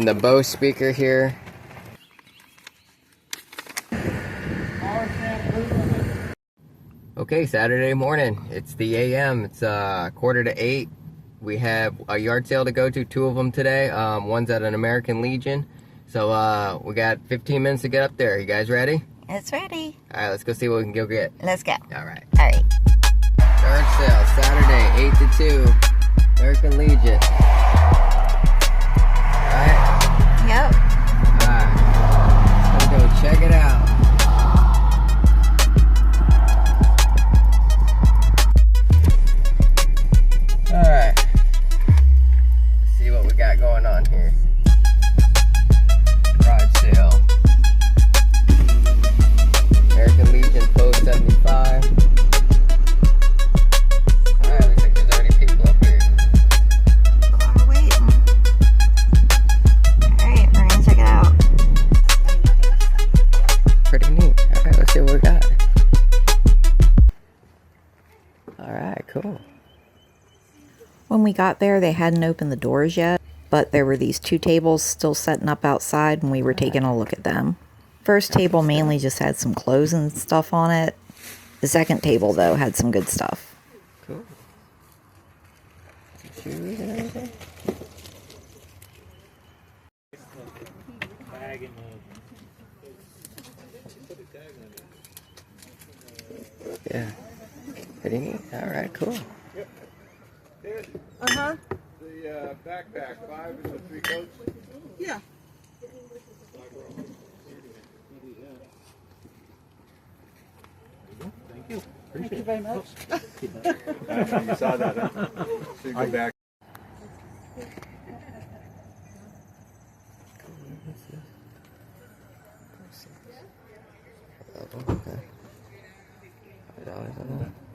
And the Bose speaker here. Okay, Saturday morning. It's the AM. It's 7:45. We have a yard sale to go to, 2 of them today. One's at an American Legion. So we got 15 minutes to get up there. You guys ready? It's ready. All right, let's go see what we can go get. Let's go. All right. All right. Yard sale, Saturday, 8 to 2. American Legion. All right. Yep. All right. Let's go check it out. Alright, let's see what we got going on here. Garage sale. American Legion Post 75. Alright, looks like there's already people up here. Oh, wait. Alright, we're gonna check it out. Pretty neat. Alright, let's see what we got. Alright, cool. When we got there, they hadn't opened the doors yet, but there were these 2 tables still setting up outside and we were taking a look at them. First table mainly just had some clothes and stuff on it. The second table, though, had some good stuff. Cool. Shoes and everything. Yeah. Pretty neat. Alright, cool. Uh-huh. The backpack, 5 is the 3 coats? Yeah. Thank you. Thank you very much. You saw that, huh? So you go back. Okay. $5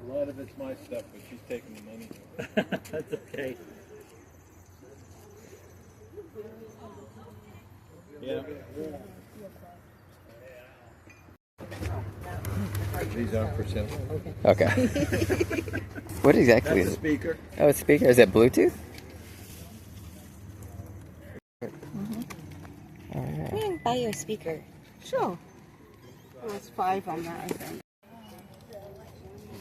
A lot of it's my stuff, but she's taking the money. That's okay. Yeah. These aren't for sale. Okay. What exactly That's is a it? speaker. Oh, it's a speaker. Is it Bluetooth? Alright. We didn't buy you a speaker. Sure. It was 5 on that, I think.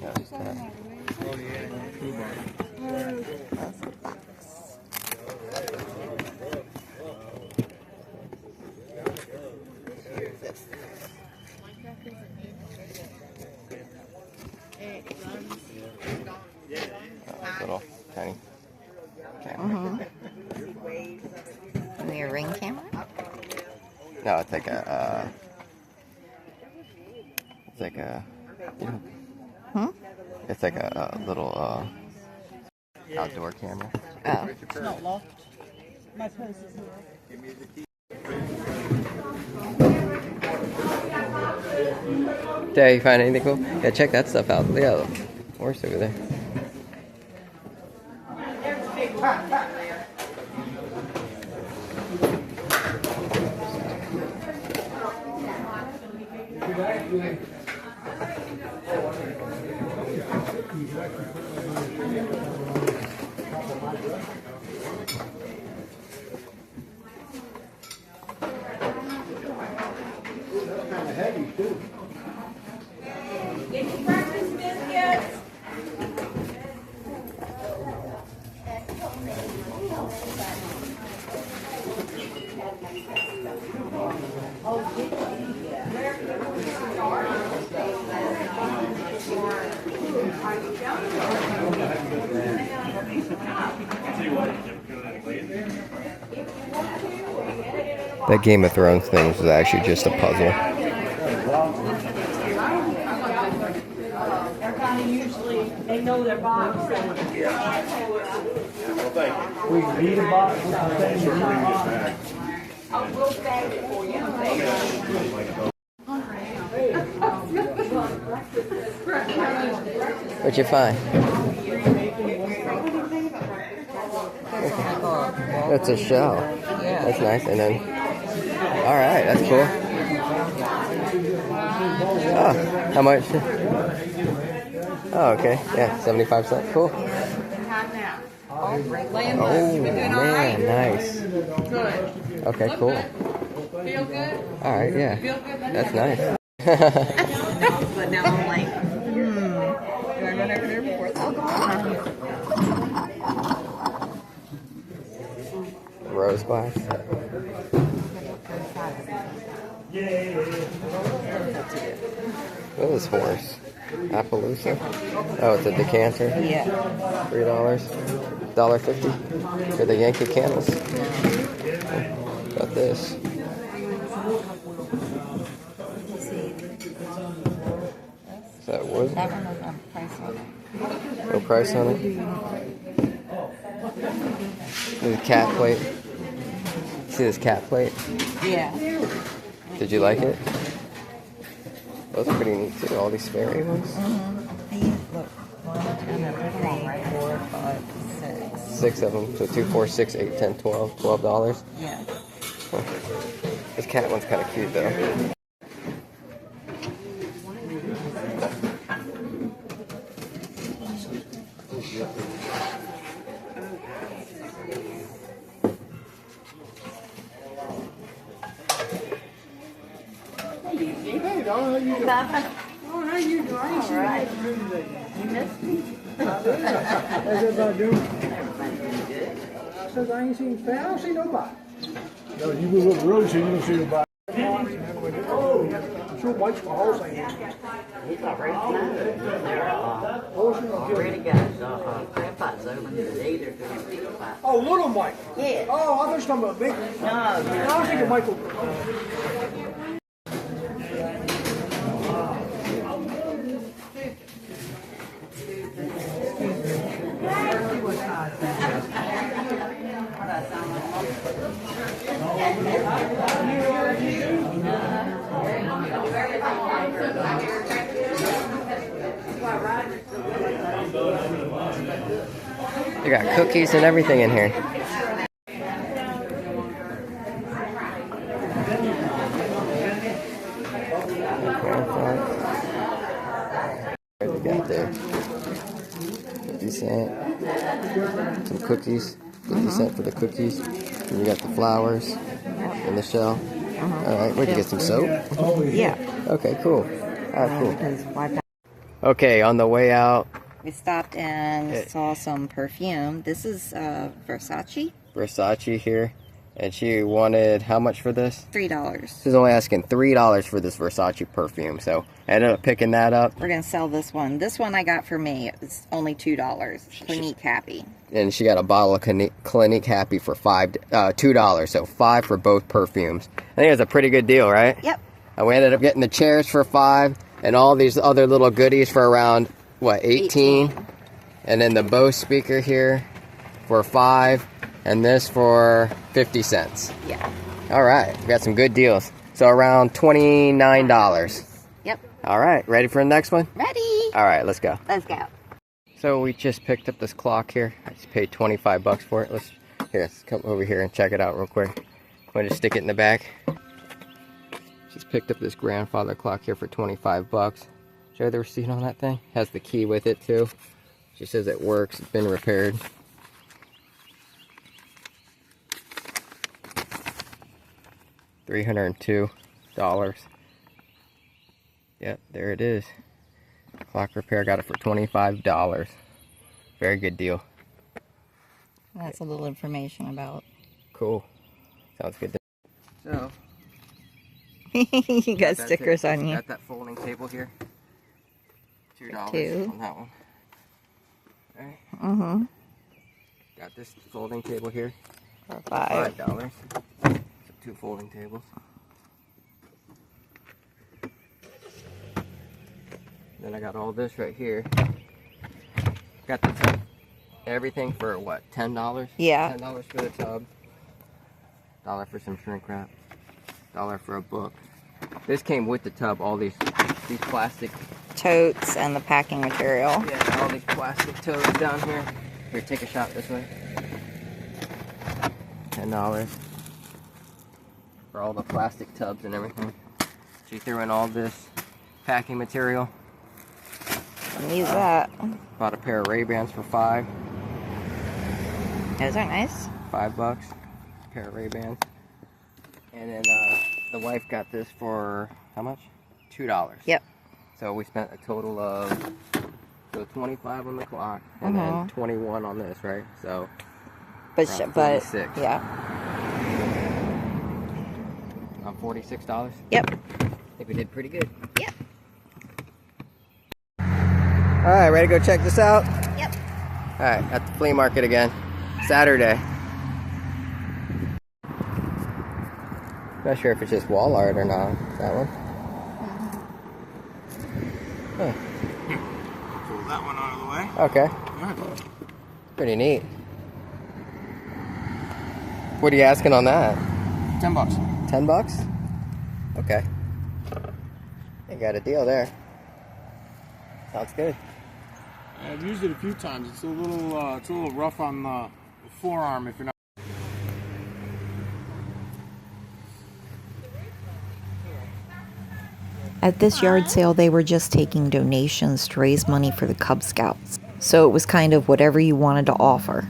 That's that. Oh, yeah. 2 bar. Little tiny camera. Mm-hmm. And your ring camera? No, it's like a. It's like a little outdoor camera. Oh. It's not locked. My purse is here. Dad, you find anything cool? Yeah, check that stuff out. Yeah, horse over there. That Game of Thrones thing was actually just a puzzle. They know their box. We need a box. What'd you find? That's a shell. That's nice. And then, all right, that's cool. Oh, how much? Oh, okay. Yeah, 75 cents. Cool. Hot now. Oh, man, nice. Good. Okay, cool. Feel good? All right, yeah. Feel good? That's nice. But now I'm like, do I run over there before it's alcohol? Rose glass. What is this horse? Appaloosa? Oh, it's a decanter. Yeah. $3. $1.50 for the Yankee candles. What about this? Is that wood? That one was on price on it. No price on it? This cat plate. See this cat plate? Yeah. Did you like it? Those are pretty neat too, all these fairy ones. Look, 1, 2, 3, 4, 5, 6. 6 of them, so 2, 4, 6, 8, 10, 12. $12. Yeah. This cat one's kind of cute though. How's everybody doing? Says I ain't seen fat. I don't see nobody. No, you move up the road, so you don't see nobody. Oh, sure, Mike's my horse ain't. Already got grandpa's over here today. They're going to pick a fight. Oh, little Mike. Yeah. Oh, I thought you were talking about big. No, I was thinking Michael. They got cookies and everything in here. What they got there? 50 cent. Some cookies. 50 cent for the cookies. And you got the flowers and the shell. Alright, where'd you get some soap? Yeah. Okay, cool. Alright, cool. Because why? Okay, on the way out, We stopped and saw some perfume. This is Versace. Versace here. And she wanted how much for this? $3. She's only asking $3 for this Versace perfume. So I ended up picking that up. We're gonna sell this one. This one I got for me. It's only $2. Clinique Happy. And she got a bottle of Clinique Happy for $2. So $5 for both perfumes. I think it's a pretty good deal, right? Yep. And we ended up getting the chairs for $5 and all these other little goodies for around, what, 18? And then the Bose speaker here for $5 and this for 50 cents. Yeah. All right, we got some good deals. So around $29. Yep. All right, ready for the next one? Ready? All right, let's go. Let's go. So we just picked up this clock here. I just paid 25 bucks for it. Let's come over here and check it out real quick. I'm going to stick it in the back. Just picked up this grandfather clock here for 25 bucks. Show the receipt on that thing. Has the key with it too. She says it works. It's been repaired. $302. Yep, there it is. Clock repair, got it for $25. Very good deal. That's a little information about. Cool. Sounds good. So, You got that's stickers it. on you. Got that folding table here. $2 Two. on that one. Alright. Mm-hmm. Got this folding table here. For $5. $5. So 2 folding tables. Then I got all this right here. Got the tub. Everything for what? $10? Yeah. $10 for the tub. $1 for some shrink wrap. $1 for a book. This came with the tub. All these plastic. Totes and the packing material. Yeah, all these plastic totes down here. Here, take a shot this way. $10 for all the plastic tubs and everything. She threw in all this packing material. Use that. Bought a pair of Ray-Bans for $5. Those are nice. $5. Pair of Ray-Bans. And then the wife got this for how much? $2. Yep. So we spent a total of 25 on the clock and then 21 on this, right? So But around but 46. yeah. $46. Yep. I think we did pretty good. Yep. All right, ready to go check this out? Yep. All right, at the flea market again, Saturday. Not sure if it's just wall art or not. That one. Huh. Pull that one out of the way. Okay. Pretty neat. What are you asking on that? $10. $10? Okay. You got a deal there. Sounds good. I've used it a few times. It's a little rough on the forearm if you're not. At this yard sale, they were just taking donations to raise money for the Cub Scouts. So it was kind of whatever you wanted to offer.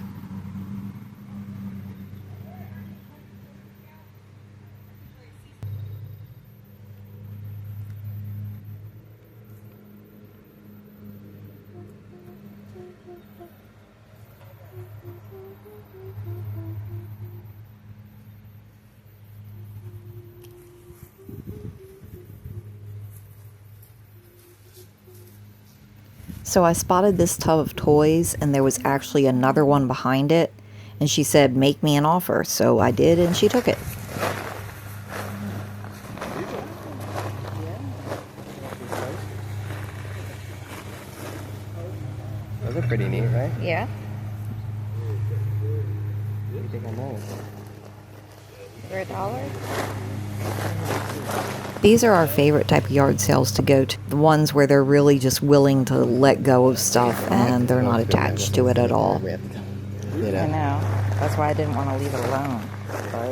So I spotted this tub of toys, and there was actually another one behind it. And she said, make me an offer. So I did, and she took it. Those are pretty neat, right? Yeah. What do you think on those? For $1? These are our favorite type of yard sales to go to. The ones where they're really just willing to let go of stuff and they're not attached to it at all. You I know. know. That's why I didn't want to leave it alone. But I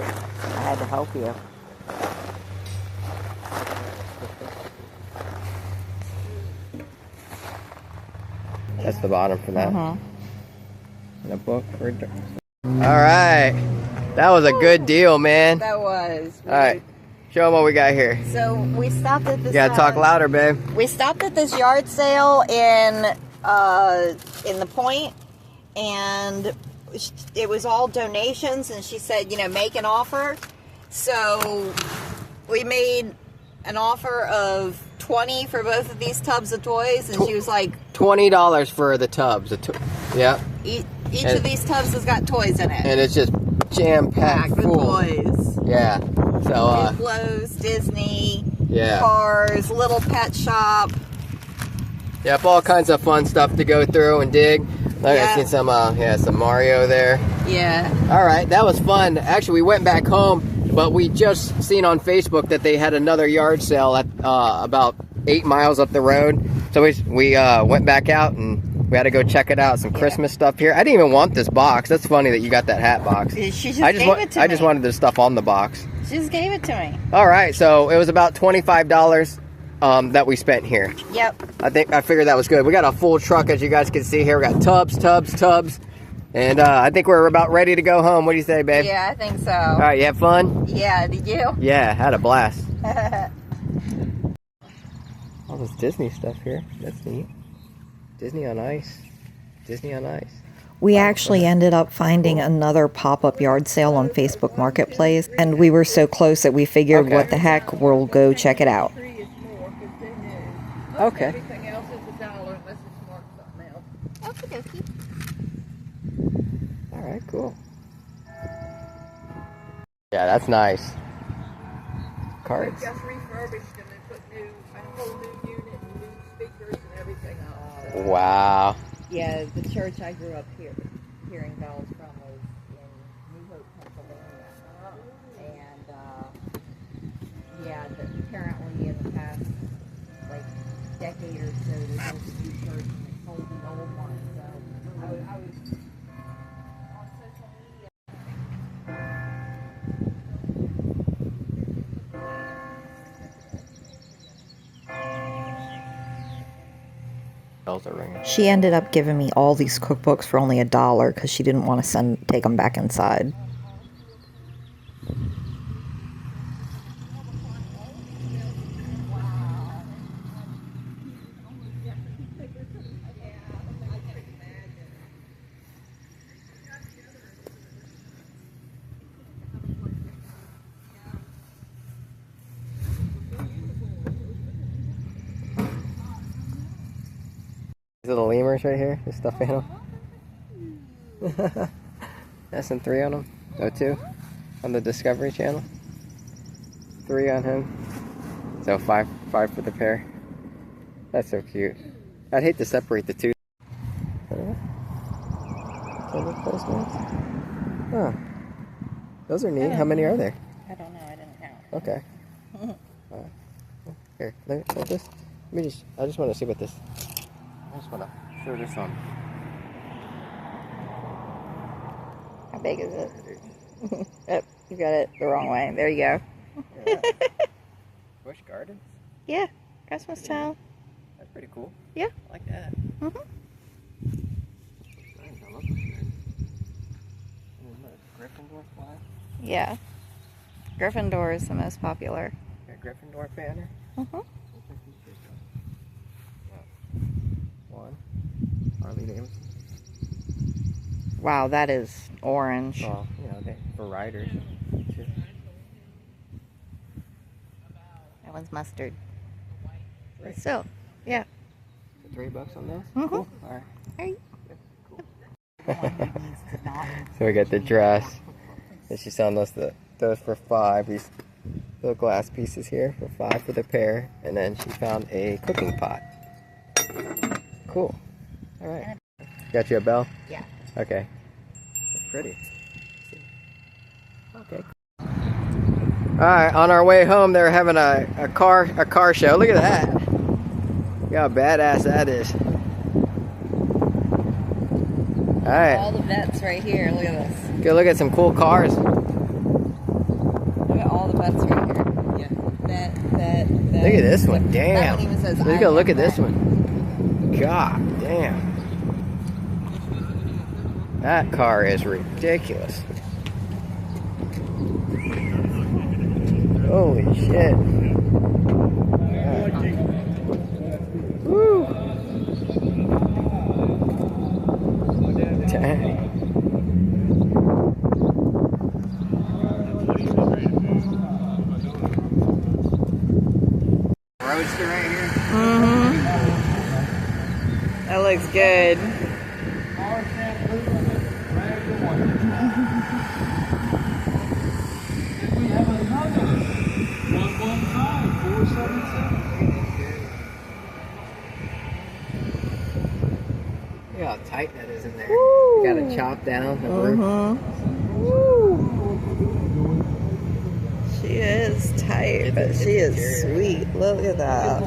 had to help you. That's the bottom for that. And a book for it. All right. That was a good deal, man. That was. All right. Show them what we got here. So we stopped at this. You gotta talk louder, babe. We stopped at this yard sale in the Point, and it was all donations. And she said, make an offer. So we made an offer of $20 for both of these tubs of toys, and she was like, $20 for the tubs. Yeah. Each of these tubs has got toys in it. And it's just jam-packed Packed with full. toys. Yeah. So, Duplos, Disney, yeah. Cars, Little Pet Shop. Yep, all kinds of fun stuff to go through and dig. Look, I see some Mario there. Yeah. All right, that was fun. Actually, we went back home, but we just seen on Facebook that they had another yard sale at about 8 miles up the road. So we went back out and we had to go check it out. Some Christmas stuff here. I didn't even want this box. That's funny that you got that hat box. She just gave it to me. I just wanted the stuff on the box. She just gave it to me. All right, so it was about $25 that we spent here. Yep. I figured that was good. We got a full truck, as you guys can see here. We got tubs, and I think we're about ready to go home. What do you say, babe? Yeah, I think so. All right, you have fun? Yeah, did you? Yeah, had a blast. All this Disney stuff here. That's neat. Disney on Ice. Disney on Ice. We actually ended up finding another pop-up yard sale on Facebook Marketplace, and we were so close that we figured, Okay. what the heck, we'll go check it out. Okay. Everything else is $1 unless it's marked something else. All right, cool. Yeah, that's nice. Cards. Just refurbished them and put a whole new unit and new speakers and everything on. Wow. Yeah, the church I grew up hearing bells from was in New Hope, Pennsylvania. And, apparently in the past, decade or so, they built a new church and they sold the old one. So I was on social media. Bells are ringing. She ended up giving me all these cookbooks for only $1 because she didn't want to take them back inside. little lemurs right here, the stuffed animal. That's some 3 on them. Oh, 2 on the Discovery Channel. 3 on him. So 5 for the pair. That's so cute. I'd hate to separate the 2. Oh, those are neat. How many are there? I don't know. I didn't count. Okay. Here, let this. Let me just. I just want to see what this. I just want to show this on. How big is it? Oh, you got it the wrong way. There you go. Busch Gardens. Yeah, Christmas time. That's pretty cool. Yeah. I like that. Mhm. Gryffindor flag. Yeah. Gryffindor is the most popular. Gryffindor banner. Mhm. One. Harley Davidson. Wow, that is orange. Oh, for riders. Too. That one's mustard. But still, yeah. $3 on those. Mhm. Cool. All right. Hey. So we got the dress. And she's selling us those for $5. These little glass pieces here for $5 for the pair. And then she found a cooking pot. Cool. All right. Got you a bell? Yeah. Okay. That's pretty. Okay. All right. On our way home, they're having a car show. Look at that. Look how badass that is. All right. All the vets right here. Look at this. Go look at some cool cars. Look at all the vets right here. Yeah. That. Look at this one. Damn. That one even says, Let's "I go look love at this that." one. God damn. That car is ridiculous. Holy shit. Woo. Dang. Roadster right here. That looks good. We have another 115-477. Look how tight that is in there. You got it chopped down. The roof. She is tight, but she is sweet. Look at that.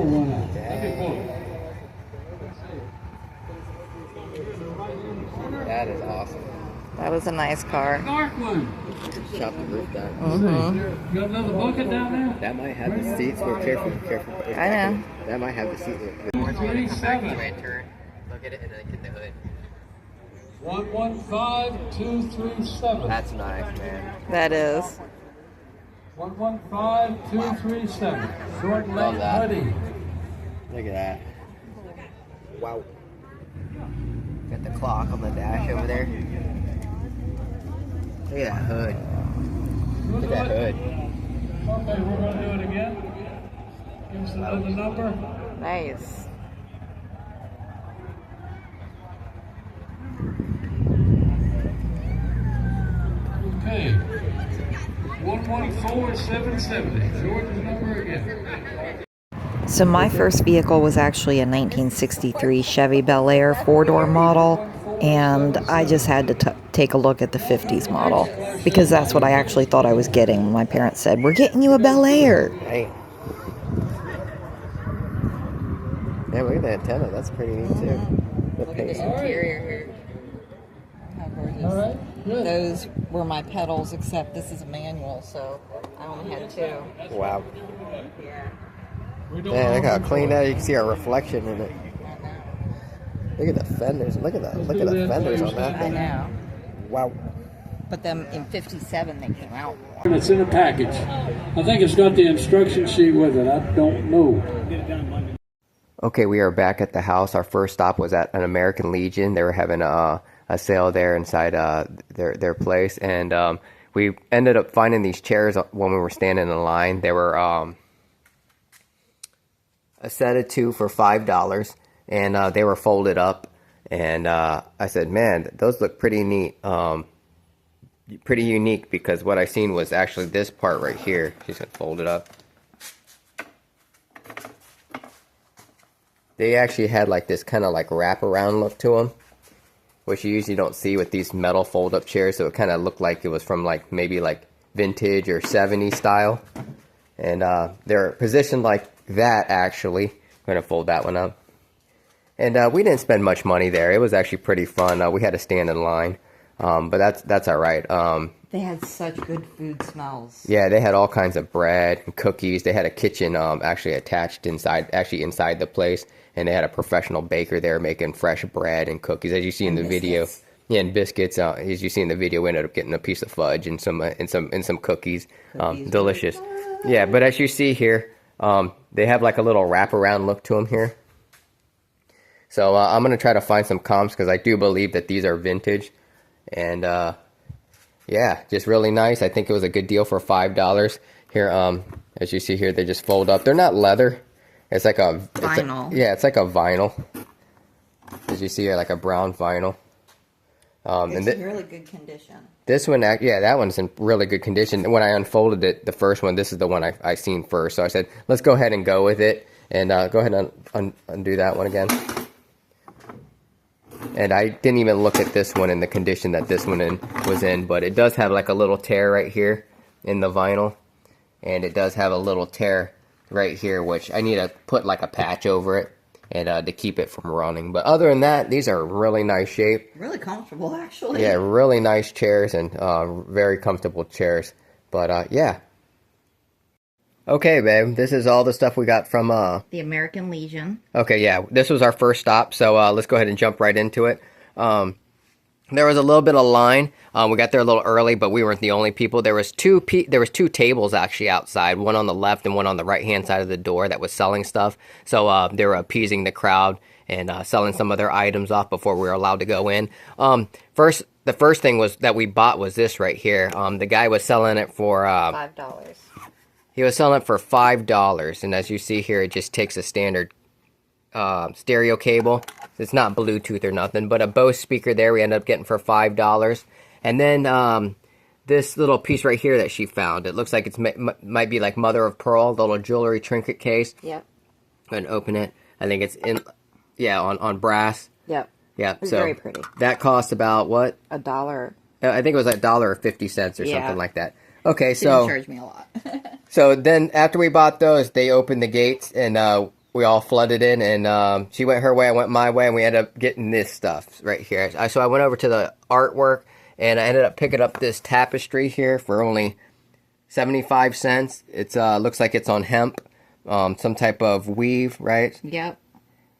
That is awesome. That was a nice car. Dark one. Chop the roof down. You got another bucket down there? That might have the seats. We're careful. I know. That might have the seats. 237. Turn. Look at it and then get the hood. 115-237. That's nice, man. That is. 115-237. Short Love leg that. hoodie. Look at that. Wow. Got the clock on the dash over there. Look at that hood. Look at that hood. Okay, we're going to do it again. Give us another number. Nice. Okay. 114-770. George's number again. So my first vehicle was actually a 1963 Chevy Bel Air 4-door model, and I just had to take a look at the 50s model because that's what I actually thought I was getting when my parents said, "We're getting you a Bel Air." Hey. Yeah, look at the antenna. That's pretty neat too. The paint. interior here. How gorgeous. All right. Good. Those were my pedals, except this is a manual, so I only had 2. Wow. Yeah. We don't Man, look how know. clean that. You can see our reflection in it. Look at the fenders. Look at the fenders on that I thing. know. Wow. But then in 57 they came out. It's in a package. I think it's got the instruction sheet with it. I don't know. Okay, we are back at the house. Our first stop was at an American Legion. They were having a sale there inside their place, and we ended up finding these chairs when we were standing in line. They were a set of 2 for $5. and they were folded up. And I said, man, those look pretty neat, pretty unique, because what I seen was actually this part right here. She's gonna fold it up. They actually had like this kind of like wraparound look to them, which you usually don't see with these metal fold-up chairs. So it kind of looked like it was from like maybe like vintage or 70s style. And they're positioned like that, actually. I'm going to fold that one up. And we didn't spend much money there. It was actually pretty fun. We had to stand in line, but that's all right. They had such good food smells. Yeah, they had all kinds of bread and cookies. They had a kitchen actually attached inside the place, and they had a professional baker there making fresh bread and cookies, as you see in the video. Yeah, and biscuits. As you see in the video, we ended up getting a piece of fudge and some cookies. Delicious. Yeah, but as you see here, they have like a little wraparound look to them here. So I'm gonna try to find some comps, because I do believe that these are vintage, and yeah, just really nice. I think it was a good deal for $5 here. As you see here, they just fold up. They're not leather. It's like a vinyl. It's like a vinyl. As you see here, like a brown vinyl. It's in really good condition. This one, yeah, that one's in really good condition. When I unfolded it, the first one, this is the one I seen first. So I said, let's go ahead and go with it. And go ahead and undo that one again. And I didn't even look at this one in the condition that this one was in. But it does have like a little tear right here in the vinyl. And it does have a little tear right here, which I need to put like a patch over it. And to keep it from running. But other than that, these are really nice shape. Really comfortable, actually. Yeah, really nice chairs and very comfortable chairs. But yeah. Okay, babe. This is all the stuff we got from the American Legion. Okay, yeah. This was our first stop, so let's go ahead and jump right into it. There was a little bit of line. We got there a little early, but we weren't the only people. There was two tables actually outside, one on the left and one on the right-hand side of the door that was selling stuff. So they were appeasing the crowd and selling some of their items off before we were allowed to go in. The first thing was that we bought was this right here. The guy was selling it for $5. He was selling it for $5, and as you see here, it just takes a standard stereo cable. It's not Bluetooth or nothing, but a Bose speaker there we ended up getting for $5. And then this little piece right here that she found, it looks like it might be like mother of pearl, the little jewelry trinket case. Yep. Go ahead and open it. I think it's on brass. Yep. Yeah, It's so very pretty. that cost about what? $1. I think it was like $1.50 or something like that. Okay, She so didn't charge me a lot. so then after we bought those, they opened the gates and we all flooded in, and she went her way, I went my way, and we ended up getting this stuff right here. So I went over to the artwork, and I ended up picking up this tapestry here for only 75 cents. It looks like it's on hemp, some type of weave, right? Yep.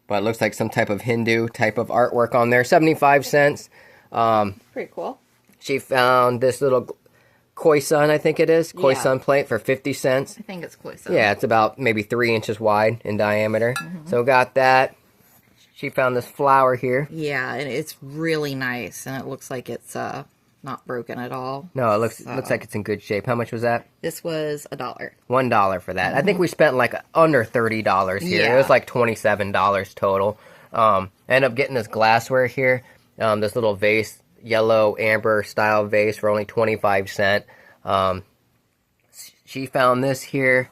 But it looks like some type of Hindu type of artwork on there. 75 cents. Pretty cool. She found this little koi sun, I think it is. Koi Yeah. sun plate for 50 cents. I think it's close. Yeah, it's about maybe 3 inches wide in diameter. So got that. She found this flower here. Yeah, and it's really nice, and it looks like it's not broken at all. No, it looks like it's in good shape. How much was that? This was $1. $1 for that. I think we spent like under $30 here. Yeah. It was like $27 total. Ended up getting this glassware here. This little vase, yellow amber style vase for only 25 cents. She found this here.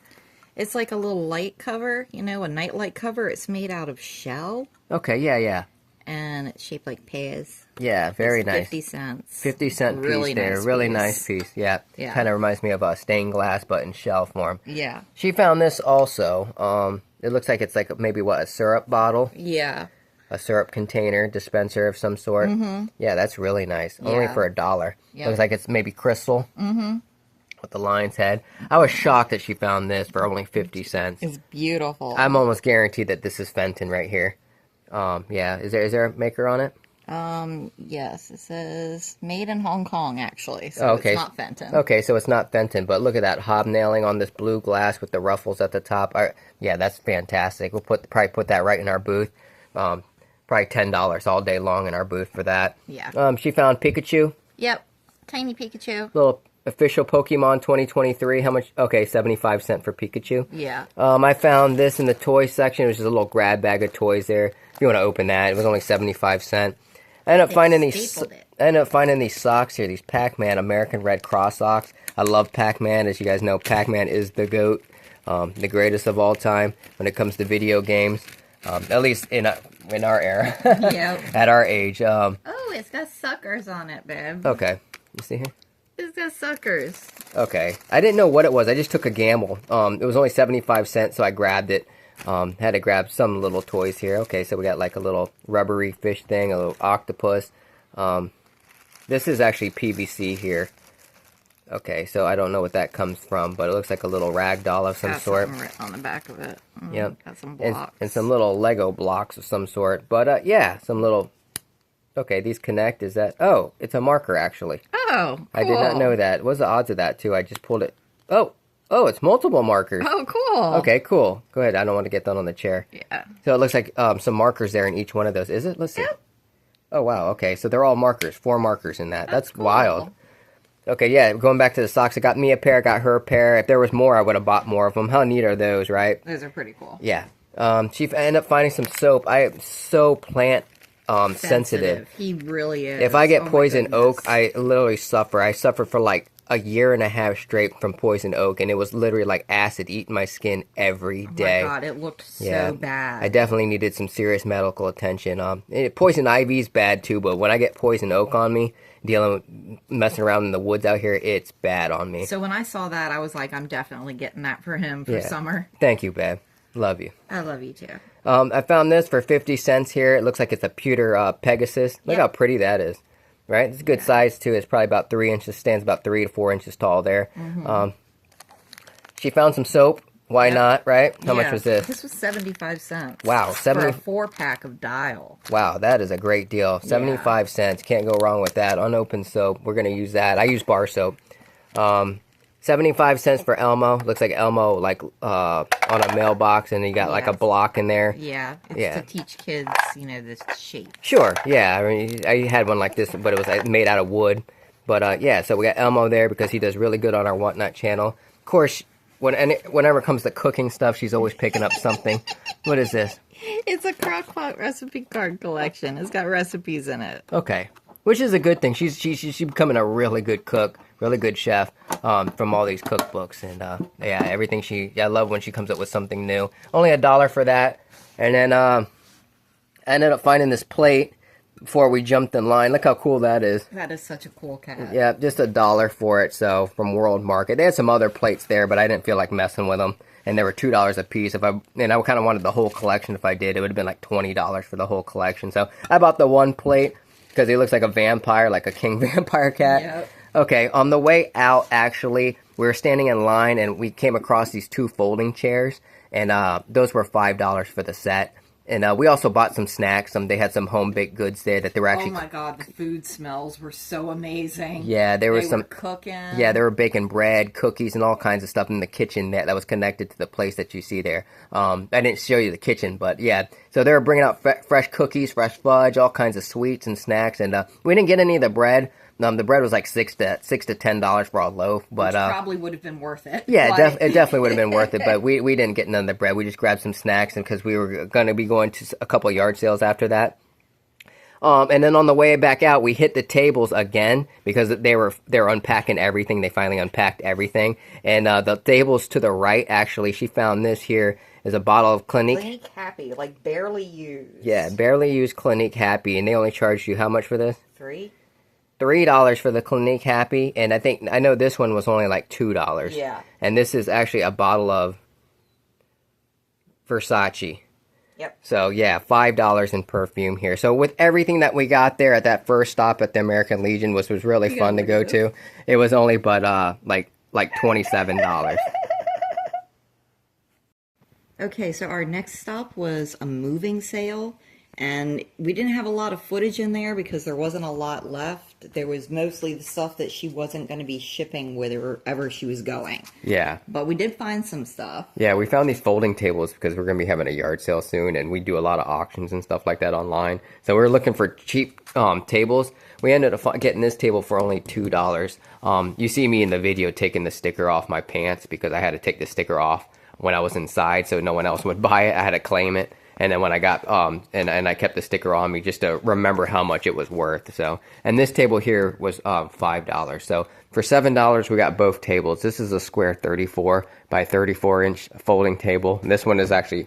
It's like a little light cover, a night light cover. It's made out of shell, Okay, yeah. and it's shaped like pears. Yeah, very It's nice. 50 cents. 50-cent piece Really there. nice Really piece. nice piece. Yeah. Yeah. Kind of reminds me of a stained glass, but in shell form. Yeah. She found this also. It looks like it's like maybe a syrup bottle, Yeah. a syrup container, dispenser of some sort. Yeah, that's really nice. Only Yeah. for $1. Yep. Looks like it's maybe crystal. With the lion's head. I was shocked that she found this for only 50 cents. It's beautiful. I'm almost guaranteed that this is Fenton right here. Yeah. Is there a maker on it? Yes, it says made in Hong Kong, actually. So Oh, okay. it's not Fenton. Okay, so it's not Fenton, but look at that hobnailing on this blue glass with the ruffles at the top. Yeah, that's fantastic. We'll probably put that right in our booth. Probably $10 all day long in our booth for that. Yeah. She found Pikachu, Yep. Tiny Pikachu. little official Pokemon 2023. How much? Okay, 75 cents for Pikachu. Yeah. I found this in the toy section. It was just a little grab bag of toys there. If you want to open that, it was only 75 cents. I ended up finding these socks here. These Pac-Man American Red Cross socks. I love Pac-Man. As you guys know, Pac-Man is the GOAT, the greatest of all time when it comes to video games. At least in our era. Yep. At our age. Oh, it's got suckers on it, babe. Okay. You see here? It's got suckers. Okay. I didn't know what it was. I just took a gamble. It was only 75 cents, so I grabbed it. Had to grab some little toys here. Okay, so we got like a little rubbery fish thing, a little octopus. This is actually PVC here. Okay, so I don't know what that comes from, but it looks like a little rag doll of some Got sort. something written on the back of it. Yep. Got some And, blocks. and some little Lego blocks of some sort. But yeah, some little... Okay, these connect. Is that... Oh, it's a marker, actually. Oh, cool. I did not know that. What's the odds of that, too? I just pulled it... Oh, it's multiple markers. Oh, cool. Okay, cool. Go ahead. I don't want to get that on the chair. Yeah. So it looks like some markers there in each one of those. Is it? Let's see. Yep. Oh, wow. Okay, so they're all markers. 4 markers in that. That's cool. wild. Okay, yeah, going back to the socks. I got me a pair, got her a pair. If there was more, I would have bought more of them. How neat are those, right? Those are pretty cool. Yeah. She ended up finding some soap. I am so plant sensitive. He really is. If I get Oh my poison goodness. oak, I literally suffer. I suffered for like a year and a half straight from poison oak, and it was literally like acid eating my skin every day. Oh my god, it looked so Yeah, bad. I definitely needed some serious medical attention. Poison ivy's bad too, but when I get poison oak on me, messing around in the woods out here, it's bad on me. So when I saw that, I was like, I'm definitely getting that for him for Yeah. summer. Thank you, babe. Love you. I love you too. I found this for 50 cents here. It looks like it's a pewter Pegasus. Look Yep. how pretty that is. Right? It's a good size too. It's probably about 3 inches, stands about 3 to 4 inches tall there. She found some soap. Why not, right? How much Yeah, was this? This was 75 cents. Wow, For a 70 4-pack of Dial. Wow, that is a great deal. 75 cents. Can't go wrong with that. Unopened soap. We're going to use that. I use bar soap. 75 cents for Elmo. Looks like Elmo like on a mailbox, and you got like a Yes. block in there. Yeah, it's Yeah. to teach kids, the shape. Sure, yeah. I mean, I had one like this, but it was made out of wood. But yeah, so we got Elmo there because he does really good on our Whatnot channel. Of course, whenever it comes to cooking stuff, she's always picking up something. What is this? It's a crock-pot recipe card collection. It's got recipes in it. Okay, which is a good thing. She's becoming a really good cook, really good chef from all these cookbooks, and yeah, everything I love when she comes up with something new. Only $1 for that, and then I ended up finding this plate before we jumped in line. Look how cool that is. That is such a cool cat. Yeah, just $1 for it. So from World Market, they had some other plates there, but I didn't feel like messing with them. And they were $2 a piece. And I kind of wanted the whole collection. If I did, it would have been like $20 for the whole collection. So I bought the one plate because he looks like a vampire, like a king vampire cat. Yep. Okay, on the way out, actually, we were standing in line and we came across these 2 folding chairs, and those were $5 for the set. And we also bought some snacks. They had some home baked goods there that they were actually. Oh my god, the food smells were so amazing. Yeah, there was They some were cooking. Yeah, they were baking bread, cookies, and all kinds of stuff in the kitchen that was connected to the place that you see there. I didn't show you the kitchen, but yeah. So they were bringing out fresh cookies, fresh fudge, all kinds of sweets and snacks, and we didn't get any of the bread. The bread was like $6 to $10 for a loaf, but Which probably would have been worth it. yeah, Like- it definitely would have been worth it. But we didn't get none of the bread. We just grabbed some snacks, and because we were going to be going to a couple of yard sales after that. And then on the way back out, we hit the tables again because they were unpacking everything. They finally unpacked everything, and the tables to the right, actually, she found this here is a bottle of Clinique. Clinique Happy, like barely used. Yeah, barely used Clinique Happy, and they only charged you how much for this? $3? $3 for the Clinique Happy, and I know this one was only like $2. Yeah. And this is actually a bottle of Versace. Yep. So yeah, $5 in perfume here. So with everything that we got there at that first stop at the American Legion, which was really fun to go to, it was only but like $27. Okay, so our next stop was a moving sale, and we didn't have a lot of footage in there because there wasn't a lot left. There was mostly the stuff that she wasn't going to be shipping wherever she was going. Yeah. But we did find some stuff. Yeah, we found these folding tables because we're going to be having a yard sale soon, and we do a lot of auctions and stuff like that online. So we're looking for cheap tables. we ended up getting this table for only $2. You see me in the video taking the sticker off my pants because I had to take the sticker off when I was inside so no one else would buy it. I had to claim it. And then when I got, and I kept the sticker on me just to remember how much it was worth. So, and this table here was $5. So for $7, we got both tables. This is a square 34 by 34 inch folding table. And this one is actually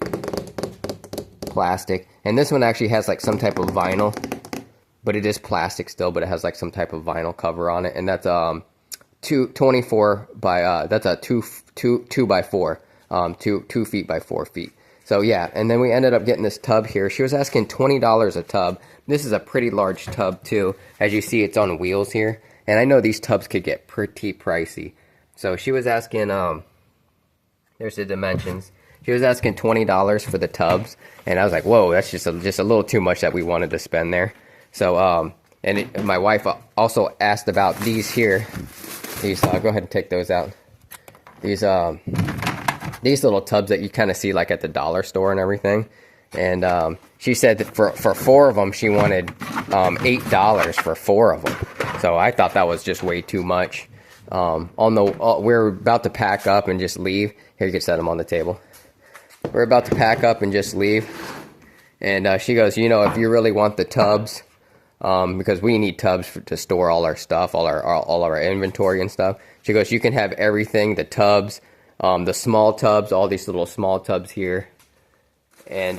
plastic. And this one actually has like some type of vinyl, but it is plastic still, but it has like some type of vinyl cover on it. And that's 24 by, that's a 2 by 4, 2 feet by 4 feet. So yeah, and then we ended up getting this tub here. She was asking $20 a tub. This is a pretty large tub too. As you see, it's on wheels here. And I know these tubs could get pretty pricey. So she was asking, there's the dimensions. She was asking $20 for the tubs. And I was like, whoa, that's just a little too much that we wanted to spend there. So, my wife also asked about these here. These, go ahead and take those out. These little tubs that you kind of see like at the dollar store and everything. And she said that for 4 of them, she wanted $8 for 4 of them. So I thought that was just way too much. We're about to pack up and just leave. Here, you can set them on the table. We're about to pack up and just leave. And she goes, you know, if you really want the tubs, because we need tubs to store all our stuff, all our inventory and stuff. She goes, you can have everything, the tubs, the small tubs, all these little small tubs here, and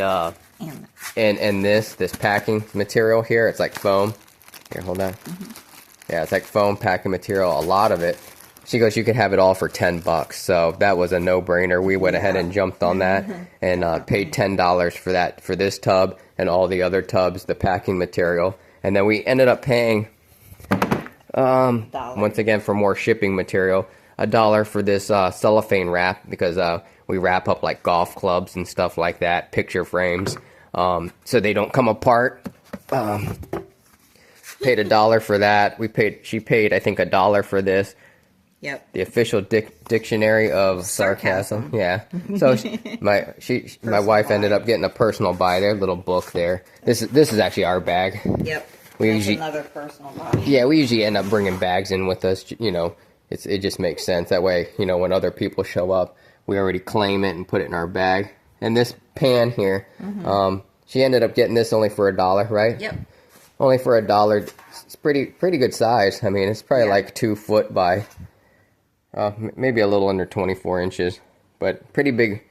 this packing material here. It's like foam. Here, hold on. Yeah, it's like foam packing material. A lot of it. She goes, you could have it all for $10. So that was a no-brainer. We went ahead and jumped on that and paid $10 for that, for this tub and all the other tubs, the packing material. And then we ended up paying, once again, for more shipping material, $1 for this cellophane wrap, because we wrap up like golf clubs and stuff like that, picture frames, so they don't come apart. Paid $1 for that. She paid, I think, $1 for this. Yep. The official dictionary of sarcasm. Yeah. So my wife ended up getting a personal buy there, little book there. This is actually our bag. Yep. We That's usually, another personal buy. yeah, we usually end up bringing bags in with us. You know, it just makes sense that way. You know, when other people show up, we already claim it and put it in our bag. And this pan here, she ended up getting this only for $1, right? Yep. Only for $1. It's pretty good size. I mean, it's probably like 2 foot by maybe a little under 24 inches, but pretty big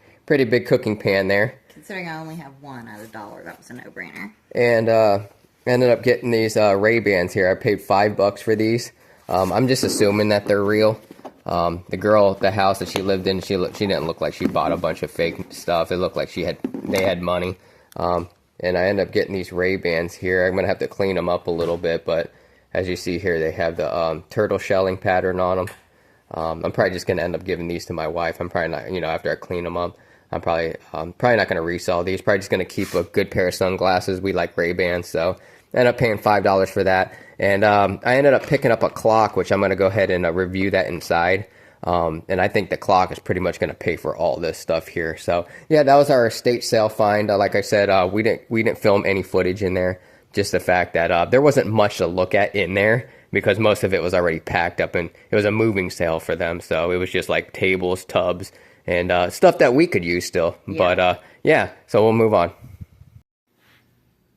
cooking pan there. Considering I only have one at $1, that was a no-brainer. And ended up getting these Ray-Bans here. I paid $5 for these. I'm just assuming that they're real. The girl at the house that she lived in, she didn't look like she bought a bunch of fake stuff. It looked like they had money. And I ended up getting these Ray-Bans here. I'm going to have to clean them up a little bit, but as you see here, they have the turtle shelling pattern on them. I'm probably just going to end up giving these to my wife. I'm probably not, you know, after I clean them up, I'm probably not going to resell these. Probably just going to keep a good pair of sunglasses. We like Ray-Bans, so I ended up paying $5 for that. And I ended up picking up a clock, which I'm going to go ahead and review that inside. And I think the clock is pretty much going to pay for all this stuff here. So yeah, that was our estate sale find. Like I said, we didn't film any footage in there. Just the fact that there wasn't much to look at in there because most of it was already packed up, and it was a moving sale for them. So it was just like tables, tubs, and stuff that we could use still. Yeah. But yeah, so we'll move on.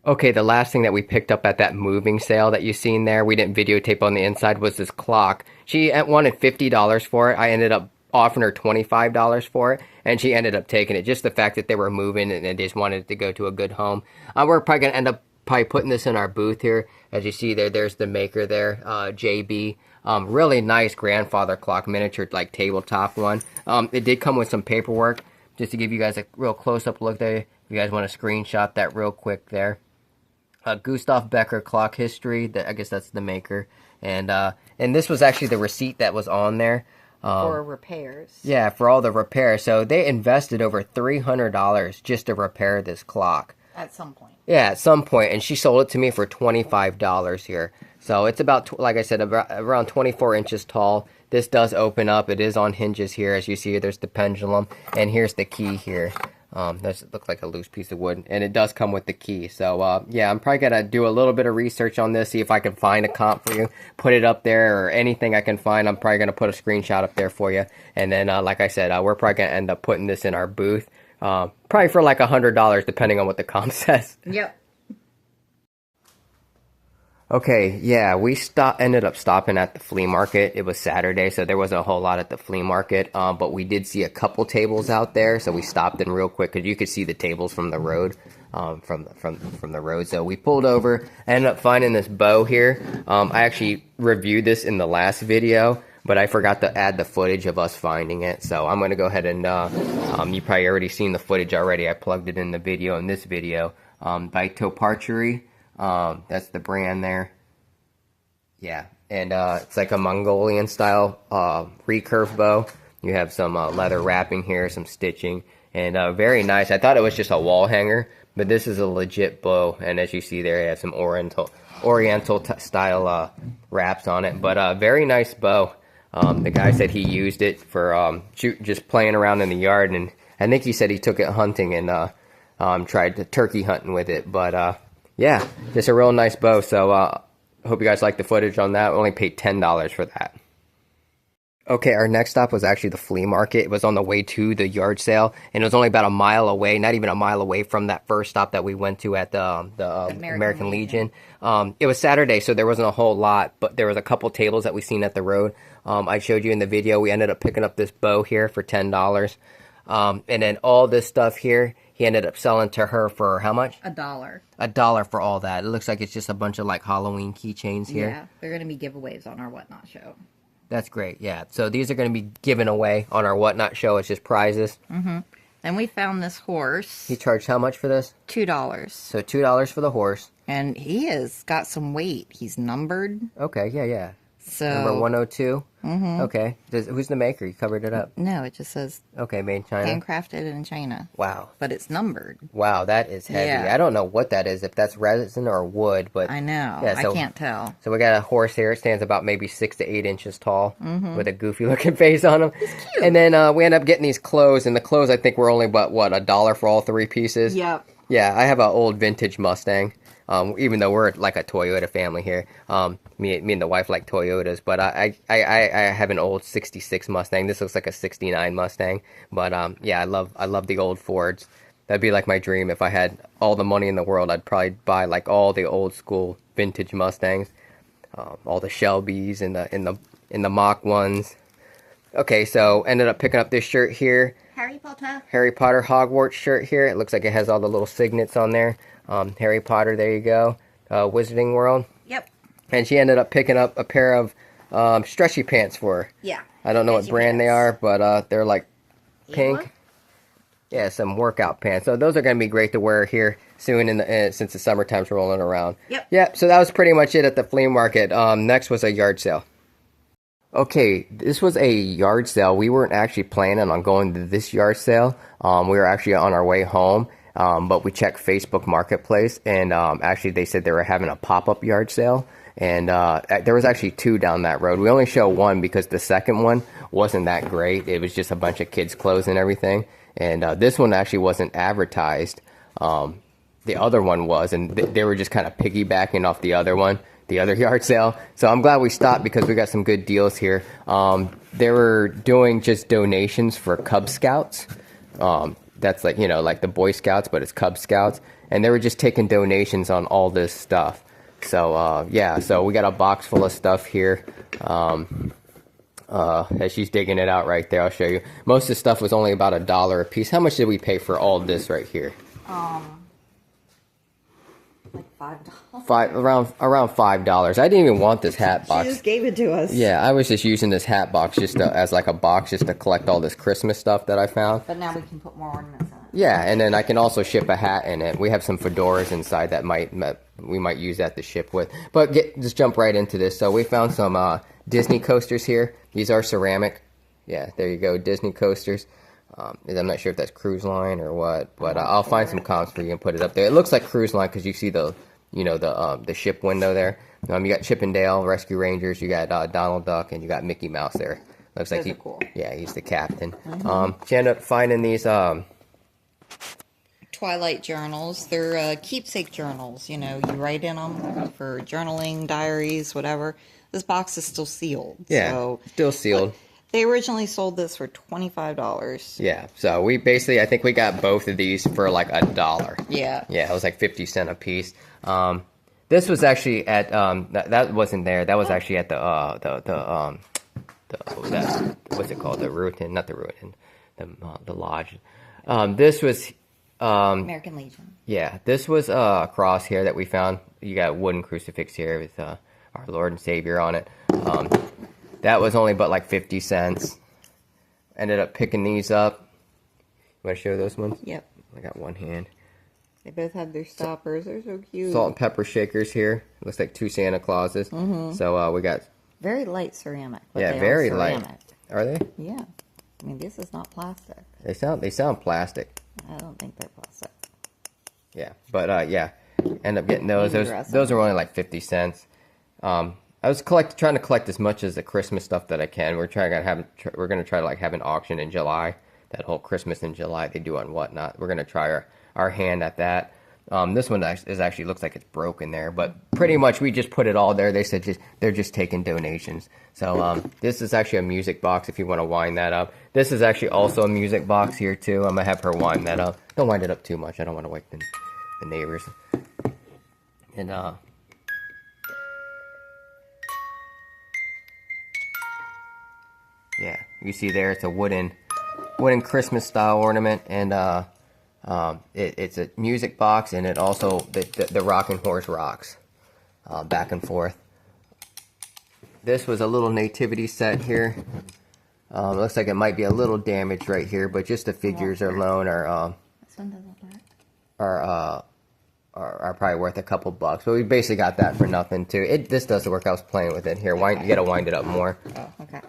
Okay, the last thing that we picked up at that moving sale that you seen there, we didn't videotape on the inside, was this clock. She wanted $50 for it. I ended up offering her $25 for it, and she ended up taking it. Just the fact that they were moving and they just wanted it to go to a good home. We're probably going to end up putting this in our booth here. As you see there's the maker there, JB. Really nice grandfather clock, miniature, like tabletop one. It did come with some paperwork, just to give you guys a real close-up look there. If you guys want to screenshot that real quick there. Gustav Becker clock history. I guess that's the maker, and this was actually the receipt that was on there for repairs. Yeah, for all the repairs. So they invested over $300 just to repair this clock. At some point. Yeah, at some point, and she sold it to me for $25 here. So it's about, like I said, around 24 inches tall. This does open up. It is on hinges here, as you see. There's the pendulum, and here's the key here. This looks like a loose piece of wood, and it does come with the key. So yeah, I'm probably gonna do a little bit of research on this, see if I can find a comp for you, put it up there, or anything I can find. I'm probably gonna put a screenshot up there for you, and then like I said, we're probably gonna end up putting this in our booth, probably for like $100, depending on what the comp says. Yep. Okay, yeah, we ended up stopping at the flea market. It was Saturday, so there wasn't a whole lot at the flea market, but we did see a couple tables out there, so we stopped in real quick because you could see the tables from the road, from the road. So we pulled over. I ended up finding this bow here. I actually reviewed this in the last video, but I forgot to add the footage of us finding it. So I'm going to go ahead and you probably already seen the footage already. I plugged it in the video in this video. By Toparchery. That's the brand there. Yeah, and it's like a Mongolian style recurve bow. You have some leather wrapping here, some stitching, and very nice. I thought it was just a wall hanger, but this is a legit bow, and as you see there, it has some oriental style wraps on it, but very nice bow. The guy said he used it for just playing around in the yard, and I think he said he took it hunting and tried to turkey hunting with it, but yeah, just a real nice bow. So hope you guys like the footage on that. We only paid $10 for that. Okay, our next stop was actually the flea market. It was on the way to the yard sale, and it was only about a mile away, not even a mile away from that first stop that we went to at the American Legion. It was Saturday, so there wasn't a whole lot, but there was a couple tables that we seen at the road. I showed you in the video. We ended up picking up this bow here for $10. And then all this stuff here, he ended up selling to her for how much? $1. $1 for all that. It looks like it's just a bunch of like Halloween keychains here. Yeah, they're going to be giveaways on our Whatnot show. That's great, yeah. So these are going to be given away on our Whatnot show. It's just prizes. Mm-hmm. And we found this horse. He charged how much for this? $2. So $2 for the horse. And he has got some weight. He's numbered. Okay, yeah. So Number 102? Mm-hmm. Okay. Who's the maker? You covered it up. No, it just says okay, made in China. handcrafted in China. Wow. But it's numbered. Wow, that is heavy. Yeah. I don't know what that is, if that's resin or wood, but I know. yeah, so, I can't tell. So we got a horse here. It stands about maybe 6 to 8 inches tall with a goofy looking face on him. It's cute. And then we end up getting these clothes, and the clothes I think were only about, what, $1 for all 3 pieces? Yep. Yeah, I have an old vintage Mustang. Even though we're like a Toyota family here, me and the wife like Toyotas, but I have an old '66 Mustang. This looks like a '69 Mustang, but yeah, I love the old Fords. That'd be like my dream. If I had all the money in the world, I'd probably buy like all the old school vintage Mustangs, all the Shelbys and the Mach ones. Okay, so ended up picking up this shirt here. Harry Potter Hogwarts shirt here. It looks like it has all the little signets on there. Harry Potter, there you go. Wizarding World. Yep. And she ended up picking up a pair of stretchy pants for her. Yeah. I don't know what brand they are, but they're like pink. Ava? Yeah, some workout pants. So those are going to be great to wear here soon since the summertime's rolling around. Yep. So that was pretty much it at the flea market. Next was a yard sale. Okay, this was a yard sale. We weren't actually planning on going to this yard sale. We were actually on our way home. But we checked Facebook Marketplace, and actually they said they were having a pop-up yard sale, and there was actually 2 down that road. We only show 1 because the second one wasn't that great. It was just a bunch of kids' clothes and everything, and this one actually wasn't advertised. The other one was, and they were just kind of piggybacking off the other one, the other yard sale. So I'm glad we stopped because we got some good deals here. They were doing just donations for Cub Scouts. That's like, like the Boy Scouts, but it's Cub Scouts. And they were just taking donations on all this stuff. So, yeah, so we got a box full of stuff here. As she's digging it out right there, I'll show you. Most of the stuff was only about $1 a piece. How much did we pay for all this right here? Like $5. Around $5. I didn't even want this hat box. She just gave it to us. Yeah, I was just using this hat box as like a box just to collect all this Christmas stuff that I found. But now we can put more ornaments in it. Yeah, and then I can also ship a hat in it. We have some fedoras inside that we might use that to ship with. But just jump right into this. So we found some Disney coasters here. These are ceramic. Yeah, there you go, Disney coasters. I'm not sure if that's Cruise Line or what, but I'll find some comps for you and put it up there. It looks like Cruise Line because you see the ship window there. You got Chip and Dale, Rescue Rangers. You got Donald Duck, and you got Mickey Mouse there. Looks like Those are cool. Yeah, he's the captain. She ended up finding these Twilight journals. They're keepsake journals. You know, you write in them for journaling, diaries, whatever. This box is still sealed. Yeah, So still sealed. they originally sold this for $25. Yeah, so we basically, I think we got both of these for like $1. Yeah. Yeah, it was like 50 cents a piece. This was actually at that wasn't there. That was actually at the what's it called? The Ruin, not the Ruin, the lodge. This was American Legion. yeah, this was a cross here that we found. You got a wooden crucifix here with our Lord and Savior on it. That was only but like 50 cents. Ended up picking these up. You want to show those ones? Yep. I got one hand. They both have their stoppers. They're so cute. Salt and pepper shakers here. Looks like 2 Santa Clauses. So we got Very light ceramic. But yeah, they very are light. ceramic. Are they? Yeah. I mean, this is not plastic. They sound plastic. I don't think they're plastic. Yeah, but yeah, end up getting those. Interesting. Those are only like 50 cents. I was trying to collect as much as the Christmas stuff that I can. We're gonna try to like have an auction in July. That whole Christmas in July they do on Whatnot. We're gonna try our hand at that. This one actually looks like it's broken there, but pretty much we just put it all there. They said they're just taking donations. So this is actually a music box if you want to wind that up. This is actually also a music box here too. I'm gonna have her wind that up. Don't wind it up too much. I don't want to wake the neighbors. And yeah, you see there it's a wooden Christmas style ornament, and it's a music box, and it also the rocking horse rocks back and forth. This was a little nativity set here. Looks like it might be a little damaged right here, but just the figures alone This one doesn't work. are probably worth a couple bucks. But we basically got that for nothing too. This doesn't work. I was playing with it here. You gotta wind it up more. Oh, okay.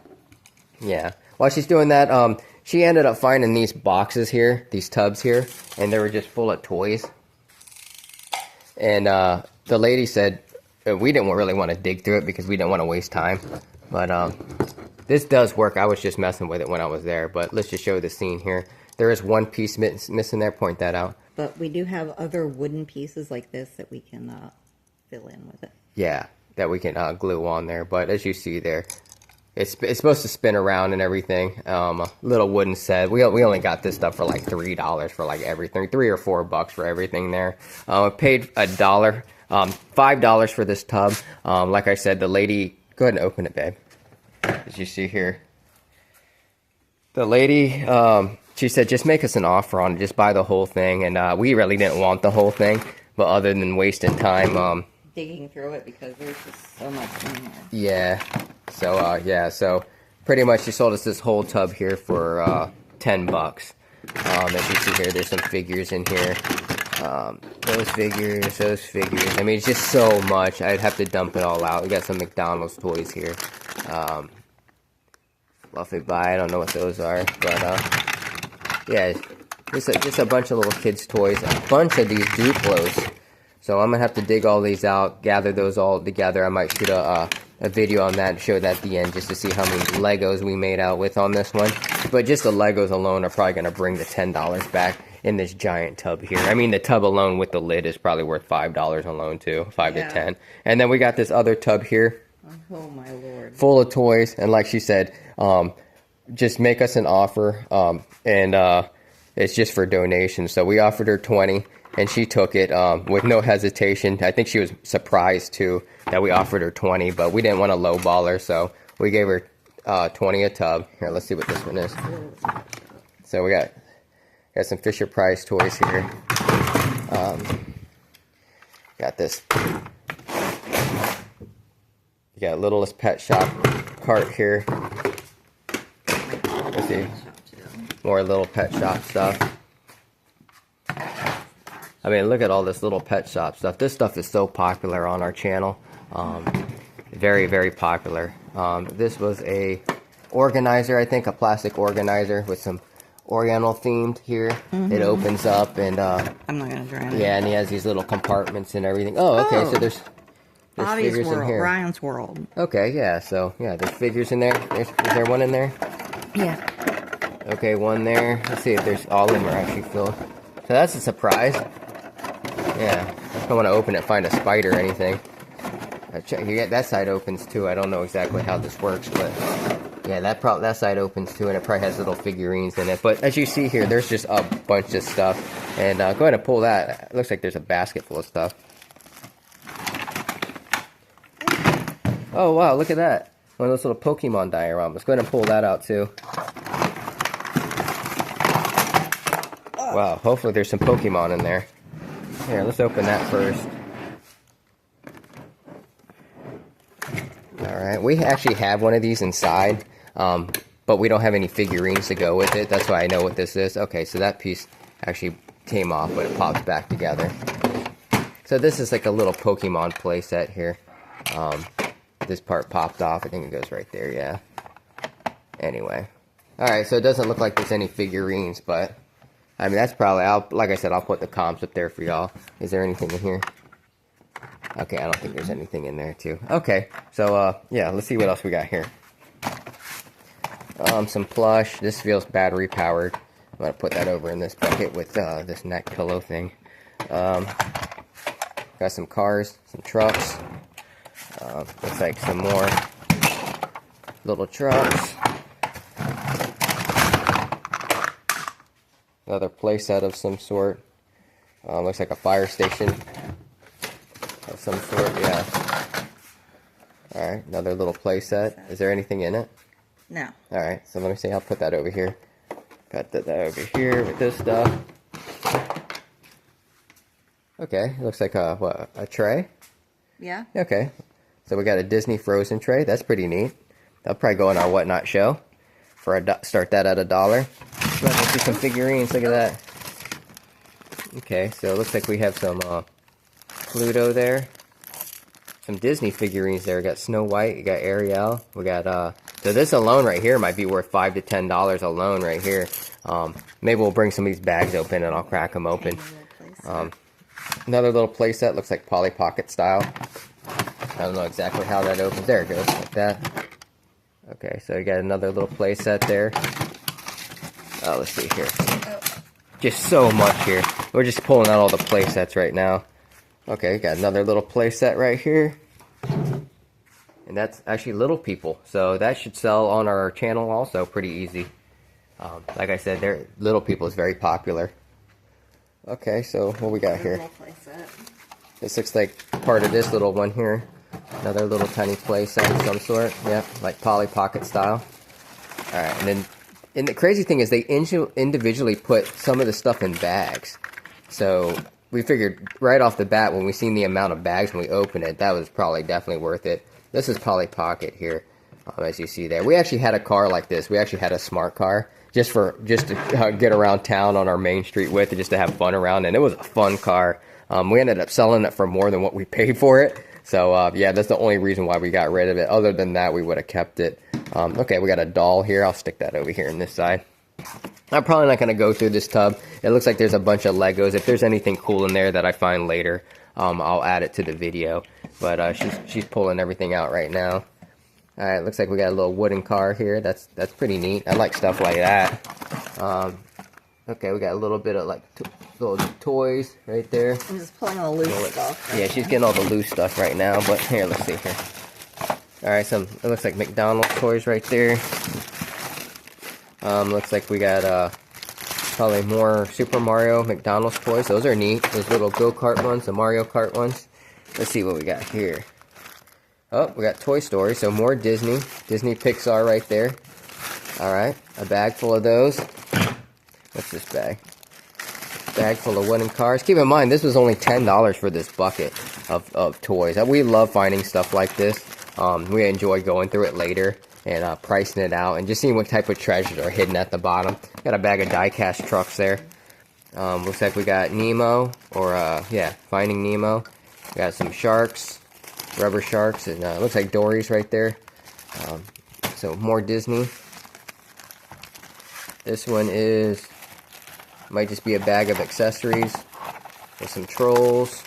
Yeah. While she's doing that, she ended up finding these boxes here, these tubs here, and they were just full of toys. And the lady said we didn't really want to dig through it because we didn't want to waste time. But this does work. I was just messing with it when I was there. But let's just show the scene here. There is one piece missing there. Point that out. But we do have other wooden pieces like this that we can fill in with it. Yeah, that we can glue on there. But as you see there, it's supposed to spin around and everything. Little wooden set. We only got this stuff for like $3 for like everything. $3 or $4 for everything there. I paid $1, $5 for this tub. Like I said, the lady. Go ahead and open it, babe. As you see here, the lady. She said, just make us an offer on it. Just buy the whole thing. And we really didn't want the whole thing, but other than wasting time, Digging through it because there's just so much in here. yeah. So yeah. So pretty much she sold us this whole tub here for $10. As you see here, there's some figures in here. Those figures. I mean, it's just so much. I'd have to dump it all out. We got some McDonald's toys here. Fluffy Buy. I don't know what those are, but yeah, just a bunch of little kids' toys. A bunch of these Duplos. So I'm gonna have to dig all these out, gather those all together. I might shoot a video on that and show that at the end just to see how many Legos we made out with on this one. But just the Legos alone are probably gonna bring the $10 back in this giant tub here. I mean, the tub alone with the lid is probably worth $5 alone too, 5 to 10. And then we got this other tub here. Oh my lord. Full of toys, and like she said, just make us an offer, and it's just for donations. So we offered her 20, and she took it with no hesitation. I think she was surprised too that we offered her 20, but we didn't want to lowball her, so we gave her 20 a tub. Here, let's see what this one is. So we got some Fisher Price toys here. Got this. You got Littlest Pet Shop cart here. Let's see. More little pet shop stuff. I mean, look at all this little pet shop stuff. This stuff is so popular on our channel. Very, very popular. This was a organizer, I think, a plastic organizer with some Oriental themed here. It opens up and I'm not gonna try it. yeah, and he has these little compartments and everything. Oh, okay, so there's Bobby's figures World, in here. Ryan's World. Okay, yeah, so yeah, there's figures in there. Is there one in there? Yeah. Okay, one there. Let's see if there's all of them are actually filled. So that's a surprise. Yeah, I don't want to open it, find a spider or anything. Check, you get that side opens too. I don't know exactly how this works, but yeah, that side opens too, and it probably has little figurines in it. But as you see here, there's just a bunch of stuff. And go ahead and pull that. It looks like there's a basket full of stuff. Oh wow, look at that. One of those little Pokemon dioramas. Go ahead and pull that out too. Wow, hopefully there's some Pokemon in there. Here, let's open that first. Alright, we actually have one of these inside, but we don't have any figurines to go with it. That's why I know what this is. Okay, so that piece actually came off, but it pops back together. So this is like a little Pokemon playset here. This part popped off. I think it goes right there, yeah. Anyway. Alright, so it doesn't look like there's any figurines, but I mean, that's probably, like I said, I'll put the comps up there for y'all. Is there anything in here? Okay, I don't think there's anything in there, too. Okay, so, yeah, let's see what else we got here. Some plush. This feels battery powered. I'm going to put that over in this bucket with this neck pillow thing. Got some cars, some trucks. Looks like some more little trucks. Another playset of some sort. Looks like a fire station of some sort, yeah. Alright, another little playset. Is there anything in it? No. Alright, so let me see. I'll put that over here. Got that over here with this stuff. Okay, looks like a tray? Yeah. Okay, so we got a Disney Frozen tray. That's pretty neat. That'll probably go in our Whatnot show. Start that at $1. Let's see some figurines. Look at that. Okay, so it looks like we have some Pluto there. Some Disney figurines there. We got Snow White. You got Ariel. We got so this alone right here might be worth $5 to $10 alone right here. Maybe we'll bring some of these bags open and I'll crack them open. Another little playset. Looks like Polly Pocket style. I don't know exactly how that opens. There it goes, like that. Okay, so you got another little playset there. Oh, let's see here. Just so much here. We're just pulling out all the playsets right now. Okay, got another little playset right here. And that's actually Little People. So that should sell on our channel also pretty easy. Like I said, Little People is very popular. Okay, so what we got here? This looks like part of this little one here. Another little tiny playset of some sort. Yep, like Polly Pocket style. Alright, and the crazy thing is they individually put some of the stuff in bags. So we figured right off the bat when we seen the amount of bags when we opened it, that was probably definitely worth it. This is Polly Pocket here, as you see there. We actually had a car like this. We actually had a smart car just to get around town on our main street with it, just to have fun around. And it was a fun car. We ended up selling it for more than what we paid for it. So, yeah, that's the only reason why we got rid of it. Other than that, we would have kept it. Okay, we got a doll here. I'll stick that over here on this side. I'm probably not going to go through this tub. It looks like there's a bunch of Legos. If there's anything cool in there that I find later, I'll add it to the video. But she's pulling everything out right now. Alright, looks like we got a little wooden car here. That's pretty neat. I like stuff like that. Okay, we got a little bit of like little toys right there. I'm just pulling all the loose stuff. Yeah, she's getting all the loose stuff right now, but here, let's see here. Alright, it looks like McDonald's toys right there. Looks like we got probably more Super Mario McDonald's toys. Those are neat. Those little go-kart ones, the Mario Kart ones. Let's see what we got here. Oh, we got Toy Story, so more Disney Pixar right there. Alright, a bag full of those. What's this bag? Bag full of wooden cars. Keep in mind, this was only $10 for this bucket of toys. We love finding stuff like this. We enjoy going through it later and pricing it out and just seeing what type of treasures are hidden at the bottom. Got a bag of die-cast trucks there. Looks like we got Nemo, or yeah, Finding Nemo. We got some sharks, rubber sharks, and looks like Dory's right there. So more Disney. This one might just be a bag of accessories with some trolls.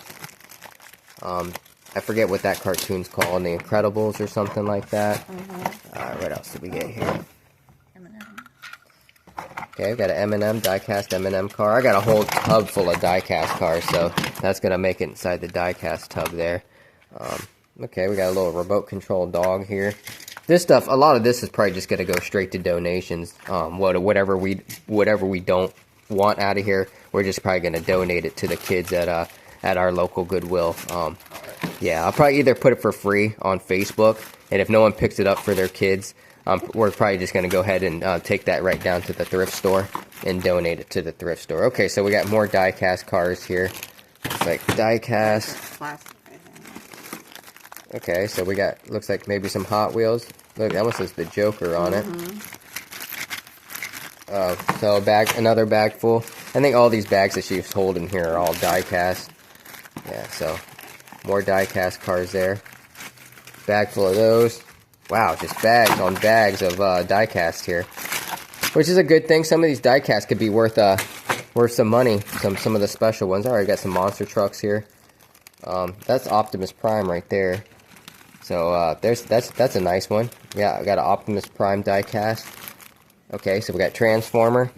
I forget what that cartoon's called, The Incredibles or something like that. What else did we get here? Okay, I've got an M&M, die-cast M&M car. I got a whole tub full of die-cast cars, so that's going to make it inside the die-cast tub there. Okay, we got a little remote control dog here. This stuff, a lot of this is probably just going to go straight to donations. Whatever we don't want out of here, we're just probably going to donate it to the kids at our local Goodwill. Yeah, I'll probably either put it for free on Facebook, and if no one picks it up for their kids, we're probably just going to go ahead and take that right down to the thrift store and donate it to the thrift store. Okay, so we got more die-cast cars here. It's like die-cast. Okay, so we got, looks like maybe some Hot Wheels. Look, that one says the Joker on it. So another bag full. I think all these bags that she's holding here are all die-cast. Yeah, so more die-cast cars there. Bag full of those. Wow, just bags on bags of die-cast here, which is a good thing. Some of these die-cast could be worth some money. Some of the special ones. I already got some monster trucks here. That's Optimus Prime right there. So that's a nice one. Yeah, I got an Optimus Prime die-cast. Okay, so we got Transformer.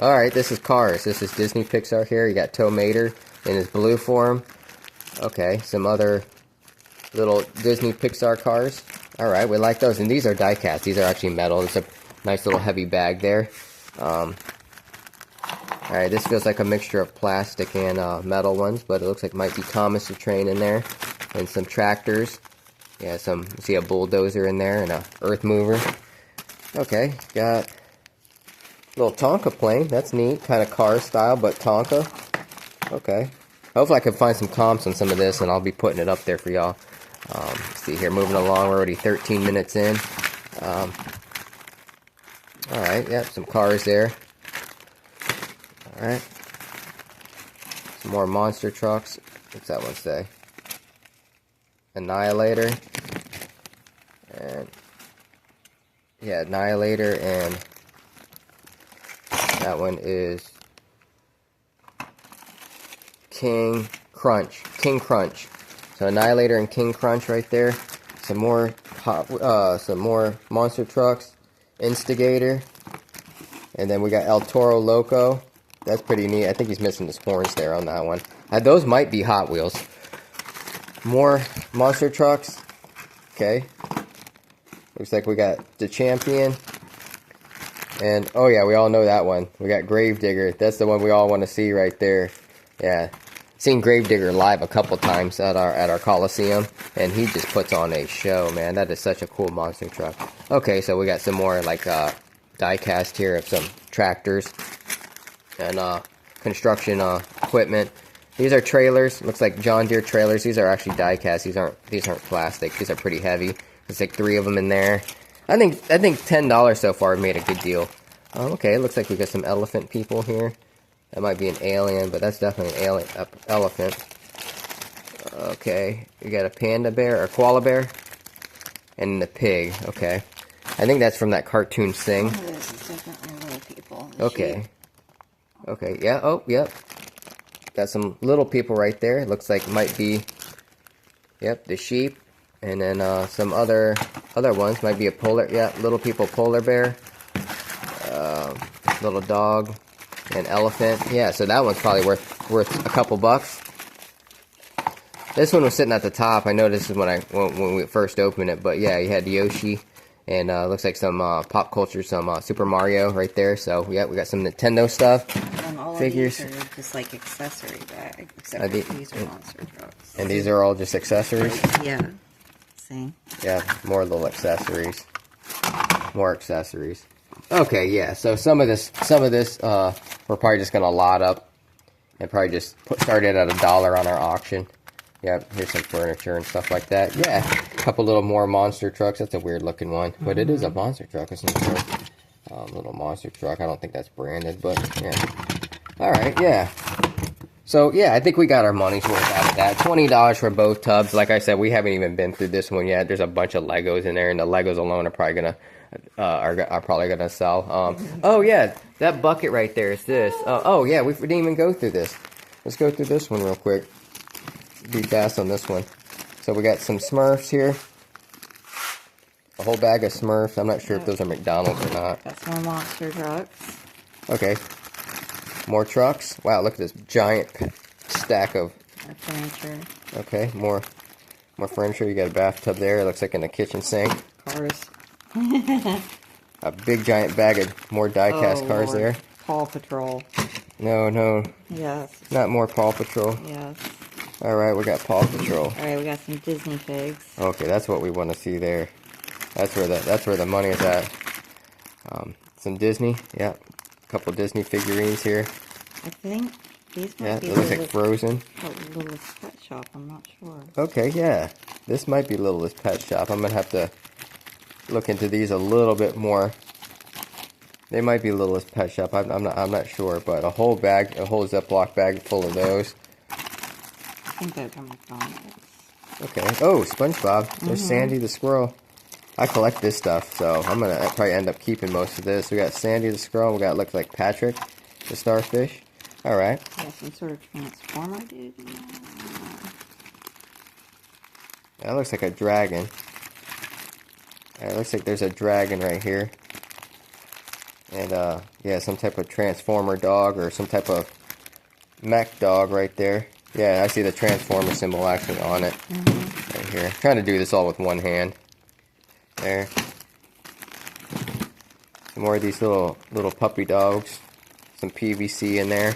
Alright, this is Cars. This is Disney Pixar here. You got Tow Mater in his blue form. Okay, some other little Disney Pixar cars. Alright, we like those. And these are die-cast. These are actually metal. It's a nice little heavy bag there. Alright, this feels like a mixture of plastic and metal ones, but it looks like it might be Thomas the Train in there. And some tractors. Yeah, you see a bulldozer in there and a earth mover. Okay, got a little Tonka plane. That's neat. Kind of car style, but Tonka. Okay. Hopefully I can find some comps on some of this, and I'll be putting it up there for y'all. Let's see here, moving along. We're already 13 minutes in. Alright, yep, some cars there. Alright. Some more monster trucks. What's that one say? Annihilator. And yeah, Annihilator, and that one is King Crunch. So Annihilator and King Crunch right there. Some more monster trucks. Instigator. And then we got El Toro Loco. That's pretty neat. I think he's missing his horns there on that one. Those might be Hot Wheels. More monster trucks. Okay. Looks like we got the Champion. And, oh yeah, we all know that one. We got Gravedigger. That's the one we all want to see right there. Yeah. Seen Gravedigger live a couple times at our Coliseum, and he just puts on a show, man. That is such a cool monster truck. Okay, so we got some more like die-cast here of some tractors and construction equipment. These are trailers. Looks like John Deere trailers. These are actually die-cast. These aren't plastic. These are pretty heavy. There's like 3 of them in there. I think $10 so far made a good deal. Okay, looks like we got some elephant people here. That might be an alien, but that's definitely an alien elephant. Okay, we got a panda bear, or koala bear, and the pig. Okay, I think that's from that cartoon Sing. Some of this is definitely little people. Okay. Okay, yeah, oh, yep. Got some little people right there. It looks like it might be, yep, the sheep. And then some other ones. Might be a little people polar bear. Little dog. An elephant. Yeah, so that one's probably worth a couple bucks. This one was sitting at the top. I know this is when we first opened it, but yeah, you had Yoshi, and looks like some pop culture, some Super Mario right there. So yeah, we got some Nintendo stuff. And all Figures. of these are just like accessory bags, except for these are monster trucks. And these are all just accessories. Yeah. See? Yeah, more little accessories. More accessories. Okay, yeah. So some of this, we're probably just gonna lot up and probably just start it at $1 on our auction. Yeah, here's some furniture and stuff like that. Yeah, a couple little more monster trucks. That's a weird looking one, but it is a monster truck. It's not a little monster truck. I don't think that's branded, but yeah. All right, yeah. So yeah, I think we got our money's worth out of that. $20 for both tubs. Like I said, we haven't even been through this one yet. There's a bunch of Legos in there, and the Legos alone are probably gonna are probably gonna sell. Oh yeah, that bucket right there is this. Oh yeah, we didn't even go through this. Let's go through this one real quick. Be fast on this one. So we got some Smurfs here. A whole bag of Smurfs. I'm not sure if those are McDonald's or not. Got some more monster trucks. Okay. More trucks. Wow, look at this giant stack of. More furniture. Okay, more furniture. You got a bathtub there. It looks like in a kitchen sink. Cars. A big giant bag of more die-cast cars Lord. there. Paw Patrol. No, Yes. not more Paw Patrol. Yes. All right, we got Paw Patrol. Alright, we got some Disney figs. Okay, that's what we want to see there. That's where the money is at. Some Disney. Yeah, a couple Disney figurines here. I think these might Yeah, be it looks like Frozen. Littlest Pet Shop. I'm not sure. Okay, yeah. This might be Littlest Pet Shop. I'm going to have to look into these a little bit more. They might be Littlest Pet Shop. I'm not sure, but a whole Ziploc bag full of those. I think those are McDonald's. Okay. Oh, SpongeBob. There's Sandy the squirrel. I collect this stuff, so I'm going to probably end up keeping most of this. We got Sandy the squirrel. We got, looks like Patrick the starfish. All right. Yeah, some sort of transformer dude. That looks like a dragon. It looks like there's a dragon right here. And, yeah, some type of transformer dog or some type of mech dog right there. Yeah, I see the transformer symbol actually on it. Right here. Trying to do this all with one hand. There. Some more of these little puppy dogs. Some PVC in there.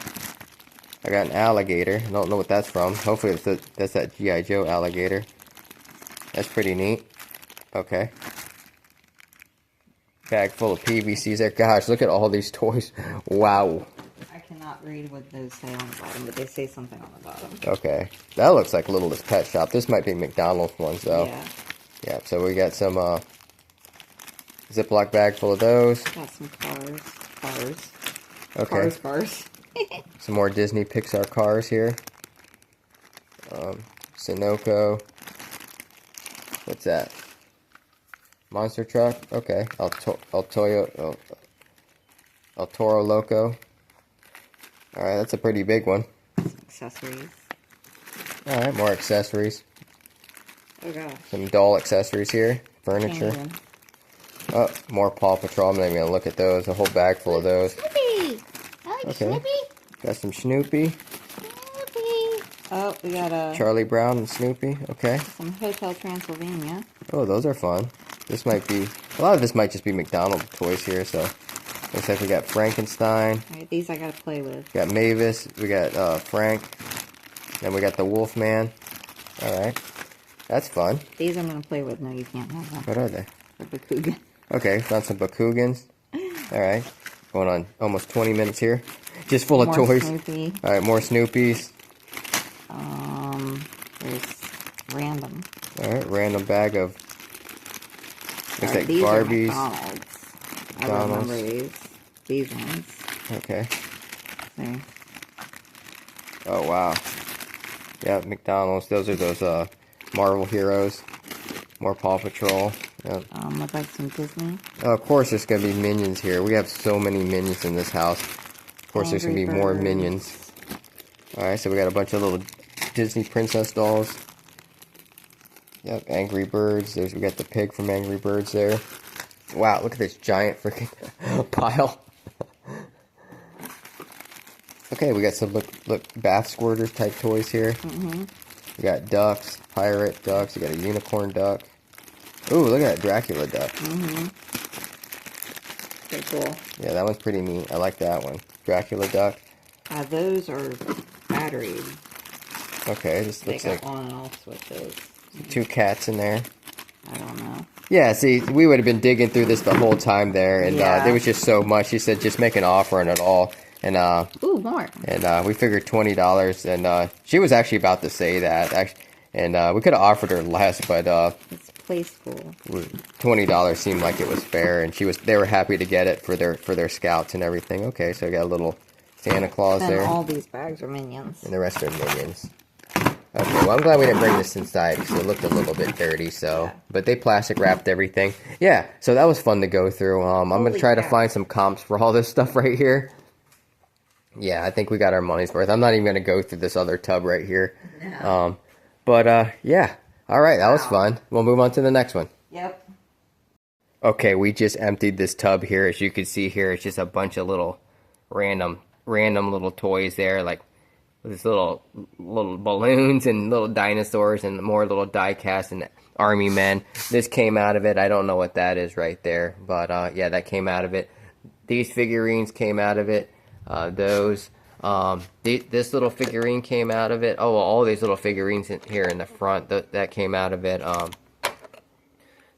I got an alligator. I don't know what that's from. Hopefully that's that G.I. Joe alligator. That's pretty neat. Okay. Bag full of PVCs there. Gosh, look at all these toys. Wow. I cannot read what those say on the bottom, but they say something on the bottom. Okay. That looks like Littlest Pet Shop. This might be McDonald's ones, though. Yeah. Yeah, so we got some Ziploc bag full of those. Got some cars. Okay. Cars. Some more Disney Pixar cars here. Sunoco. What's that? Monster truck? Okay. El Toro Loco. Alright, that's a pretty big one. Some accessories. Alright, more accessories. Oh gosh. Some doll accessories here. Furniture. Canadian. Oh, more Paw Patrol. I'm not even going to look at those. A whole bag full of those. Snoopy! I like Okay. Snoopy. Got some Snoopy. Snoopy. Oh, we got Charlie Brown and Snoopy. Okay. some Hotel Transylvania. Oh, those are fun. This might be... A lot of this might just be McDonald's toys here, so... Looks like we got Frankenstein. Alright, these I gotta play with. We got Mavis. We got Frank. Then we got the Wolfman. Alright. That's fun. These I'm gonna play with. No, you can't have them. What are they? They're Bakugan. Okay, found some Bakugans. Alright. Going on almost 20 minutes here. Just full of More toys. Snoopy. Alright, more Snoopies. There's random. Alright, random bag of... Looks like These are Barbies. McDonald's. I McDonald's. remember these. These ones. Okay. See? Oh, wow. Yeah, McDonald's. Those are those Marvel heroes. More Paw Patrol. Yep. Look like some Disney. Of course, there's going to be Minions here. We have so many Minions in this house. Of course, there's going to be Angry more Birds. Minions. Alright, so we got a bunch of little Disney princess dolls. Yep, Angry Birds. We got the pig from Angry Birds there. Wow, look at this giant freaking pile. Okay, we got some look bath squirters type toys here. We got ducks, pirate ducks. We got a unicorn duck. Ooh, look at that Dracula duck. Pretty cool. Yeah, that one's pretty neat. I like that one. Dracula duck. Those are batteries. Okay, this They looks got like on and off switches. 2 cats in there. I don't know. Yeah, see, we would have been digging through this the whole time there, and Yeah. there was just so much. She said, just make an offer on it all. And Ooh, more. we figured $20, and she was actually about to say that. And we could have offered her less, but It's play school. $20 seemed like it was fair, and they were happy to get it for their scouts and everything. Okay, so we got a little Santa Claus And there, all these bags are Minions. and the rest are Minions. Okay, well, I'm glad we didn't bring this inside because it looked a little bit dirty. So, Yeah. but they plastic wrapped everything. Yeah, so that was fun to go through. I'm gonna Holy try to cow. find some comps for all this stuff right here. Yeah, I think we got our money's worth. I'm not even gonna go through this other tub right here. No. But yeah, all right, that was fun. We'll move on to the next one. Yep. Okay, we just emptied this tub here. As you can see here, it's just a bunch of little random little toys there, like this little balloons and little dinosaurs and more little die casts and army men. This came out of it. I don't know what that is right there, but yeah, that came out of it. These figurines came out of it. This little figurine came out of it. Oh, well, all these little figurines here in the front, that came out of it.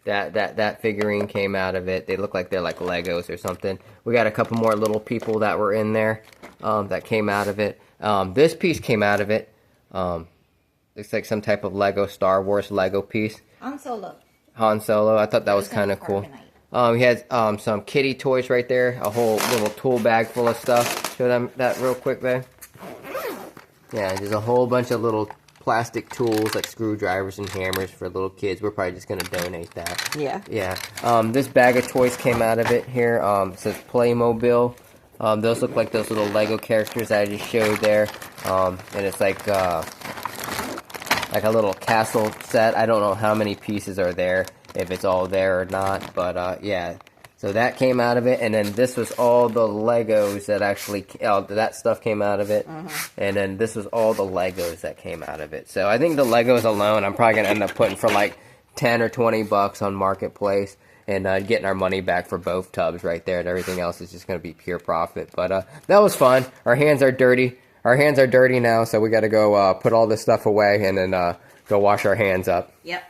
That figurine came out of it. They look like they're like Legos or something. We got a couple more little people that were in there that came out of it. This piece came out of it. Looks like some type of Lego Star Wars Lego piece. Han Solo. Han Solo. I thought that was kind of cool. We had some kitty toys right there. A whole little tool bag full of stuff. Show them that real quick, babe. Yeah, there's a whole bunch of little plastic tools like screwdrivers and hammers for little kids. We're probably just gonna donate that. Yeah. Yeah. This bag of toys came out of it here. It says Playmobil. Those look like those little Lego characters I just showed there. And it's like a little castle set. I don't know how many pieces are there, if it's all there or not. But yeah. So that came out of it, and then this was all the Legos that actually, that stuff came out of it, and then this was all the Legos that came out of it. So I think the Legos alone, I'm probably going to end up putting for like 10 or 20 bucks on Marketplace, and getting our money back for both tubs right there, and everything else is just going to be pure profit. But that was fun. Our hands are dirty. Our hands are dirty now, so we got to go put all this stuff away, and then go wash our hands up. Yep.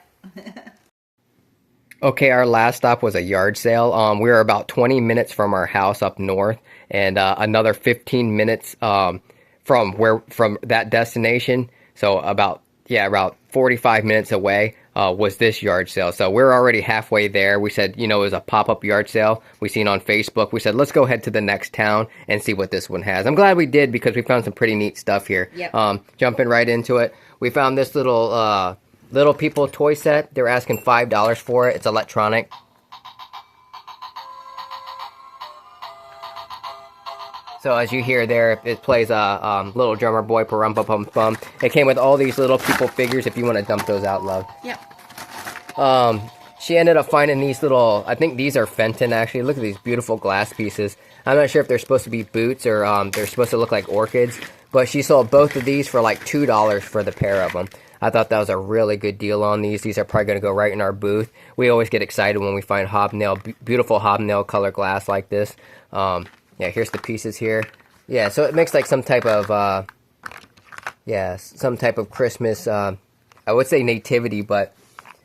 Okay, our last stop was a yard sale. We were about 20 minutes from our house up north, and another 15 minutes from that destination. So about 45 minutes away was this yard sale. So we're already halfway there. We said, it was a pop-up yard sale we seen on Facebook. We said, let's go head to the next town and see what this one has. I'm glad we did, because we found some pretty neat stuff here. Yep. Jumping right into it, we found this little People toy set. They're asking $5 for it. It's electronic. So as you hear there, it plays a Little Drummer Boy, Parumpa Pum Pum. It came with all these little people figures if you want to dump those out, love. Yep. She ended up finding these little, I think these are Fenton actually. Look at these beautiful glass pieces. I'm not sure if they're supposed to be boots or they're supposed to look like orchids. But she sold both of these for like $2 for the pair of them. I thought that was a really good deal on these. These are probably going to go right in our booth. We always get excited when we find beautiful hobnail color glass like this. Yeah, here's the pieces here. Yeah, so it makes like some type of Christmas, I would say nativity, but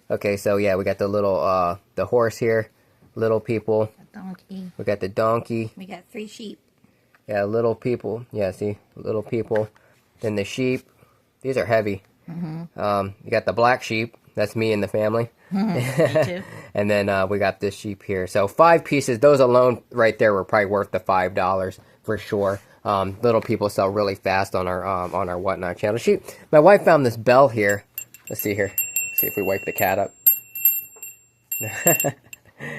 okay, so yeah, we got the little, the horse here, little people. Donkey. We got the donkey. We got 3 sheep. Yeah, little people. Yeah, see, little people. Then the sheep. These are heavy. You got the black sheep. That's me and the family. Me too. And then we got this sheep here. So 5 pieces. Those alone right there were probably worth the $5 for sure. Little people sell really fast on our Whatnot channel. My wife found this bell here. Let's see here. See if we wipe the cat up.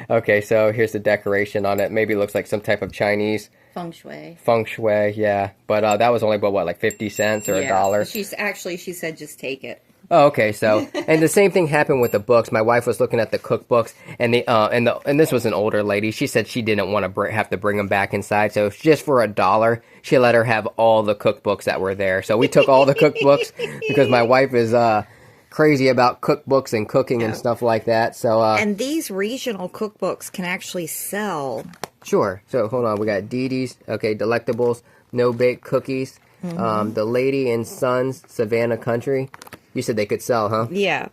Okay, so here's the decoration on it. Maybe it looks like some type of Chinese Feng shui. feng shui, yeah. But that was only about what, like 50 cents or $1? She said just take it. Oh, okay. So, and the same thing happened with the books. My wife was looking at the cookbooks, and this was an older lady. She said she didn't want to have to bring them back inside, so just for $1, she let her have all the cookbooks that were there. So we took all the cookbooks because my wife is crazy about cookbooks and cooking and stuff like that. So And these regional cookbooks can actually sell. Sure. So hold on. We got Dee Dee's. Okay, Delectables, No Bake Cookies. The Lady and Sons, Savannah Country. You said they could sell, huh? Yeah.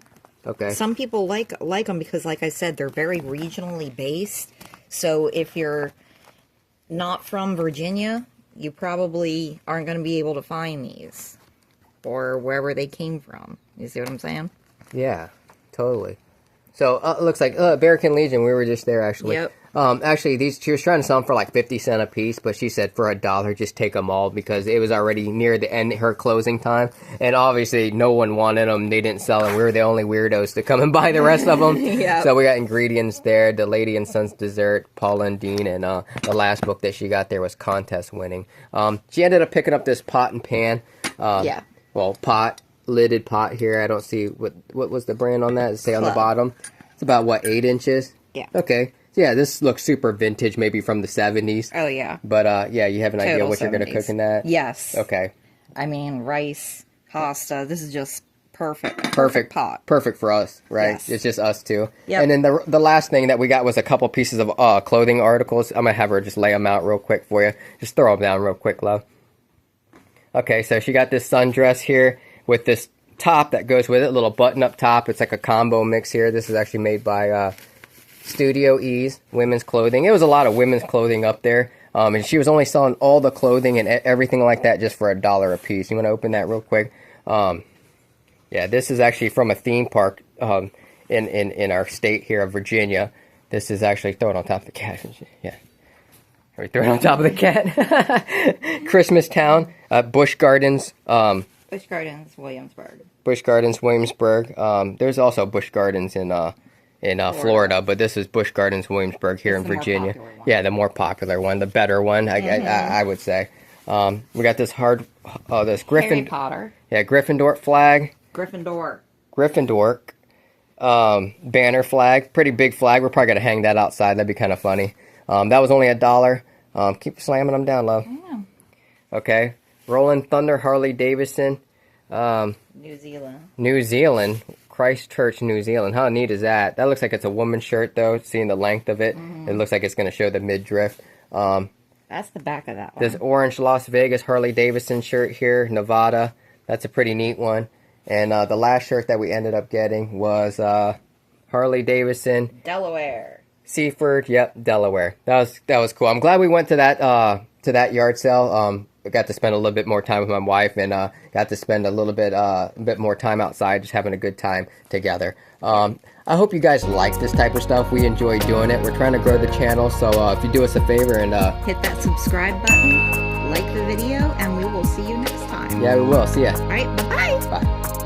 Okay. Some people like them because, like I said, they're very regionally based. So if you're not from Virginia, you probably aren't going to be able to find these or wherever they came from. You see what I'm saying? Yeah, totally. So it looks like American Legion. We were just there actually. Yep. Actually, she was trying to sell them for like 50 cents a piece, but she said for $1, just take them all because it was already near the end, her closing time, and obviously no one wanted them. They didn't sell them. We were the only weirdos to come and buy the rest of them. Yep. So we got ingredients there: the Lady and Sons dessert, Paula and Dean, and the last book that she got there was contest winning. She ended up picking up this pot and pan. Yeah. Well, lidded pot here. I don't see what was the brand on that. Does it say on the bottom? It's about what, 8 inches? Yeah. Okay. Yeah, this looks super vintage, maybe from the 70s. Oh yeah. But yeah, you have an idea Total what you're going to 70s. cook in that? Yes. Okay. I mean, rice, pasta. This is just perfect. Perfect pot. Perfect for us, right? Yes. It's just us two. Yep. And then the last thing that we got was a couple pieces of clothing articles. I'm gonna have her just lay them out real quick for you. Just throw them down real quick, love. Okay, so she got this sundress here with this top that goes with it, little button-up top. It's like a combo mix here. This is actually made by Studio Ease Women's Clothing. It was a lot of women's clothing up there. And she was only selling all the clothing and everything like that just for $1 a piece. You want to open that real quick? Yeah, this is actually from a theme park in our state here of Virginia. This is actually thrown on top of the cat. Yeah. Are we throwing on top of the cat? Christmas Town, Busch Gardens. Busch Gardens, Williamsburg. Busch Gardens, Williamsburg. There's also Busch Gardens in Florida, but this is Busch Gardens, Williamsburg here in the more Virginia. popular one. Yeah, the more popular one, the better one, I would say. We got this this Griffin. Harry Potter. Yeah, Gryffindor flag. Gryffindor. Banner flag, pretty big flag. We're probably gonna hang that outside. That'd be kind of funny. That was only $1. Keep slamming them down, love. Yeah. Okay, Rolling Thunder Harley Davidson, New Zealand. Christchurch, New Zealand. How neat is that? That looks like it's a woman's shirt though. Seeing the length of it, it looks like it's gonna show the midriff. That's the back of that one. This orange Las Vegas Harley Davidson shirt here, Nevada. That's a pretty neat one. And the last shirt that we ended up getting was Harley Davidson, Delaware. Seaford, yep, Delaware. That was cool. I'm glad we went to that yard sale. I got to spend a little bit more time with my wife and got to spend a bit more time outside, just having a good time together. I hope you guys like this type of stuff. We enjoy doing it. We're trying to grow the channel, so if you do us a favor and Hit that subscribe button, like the video, and we will see you next time. yeah, we will. See ya. All right, bye-bye. Bye.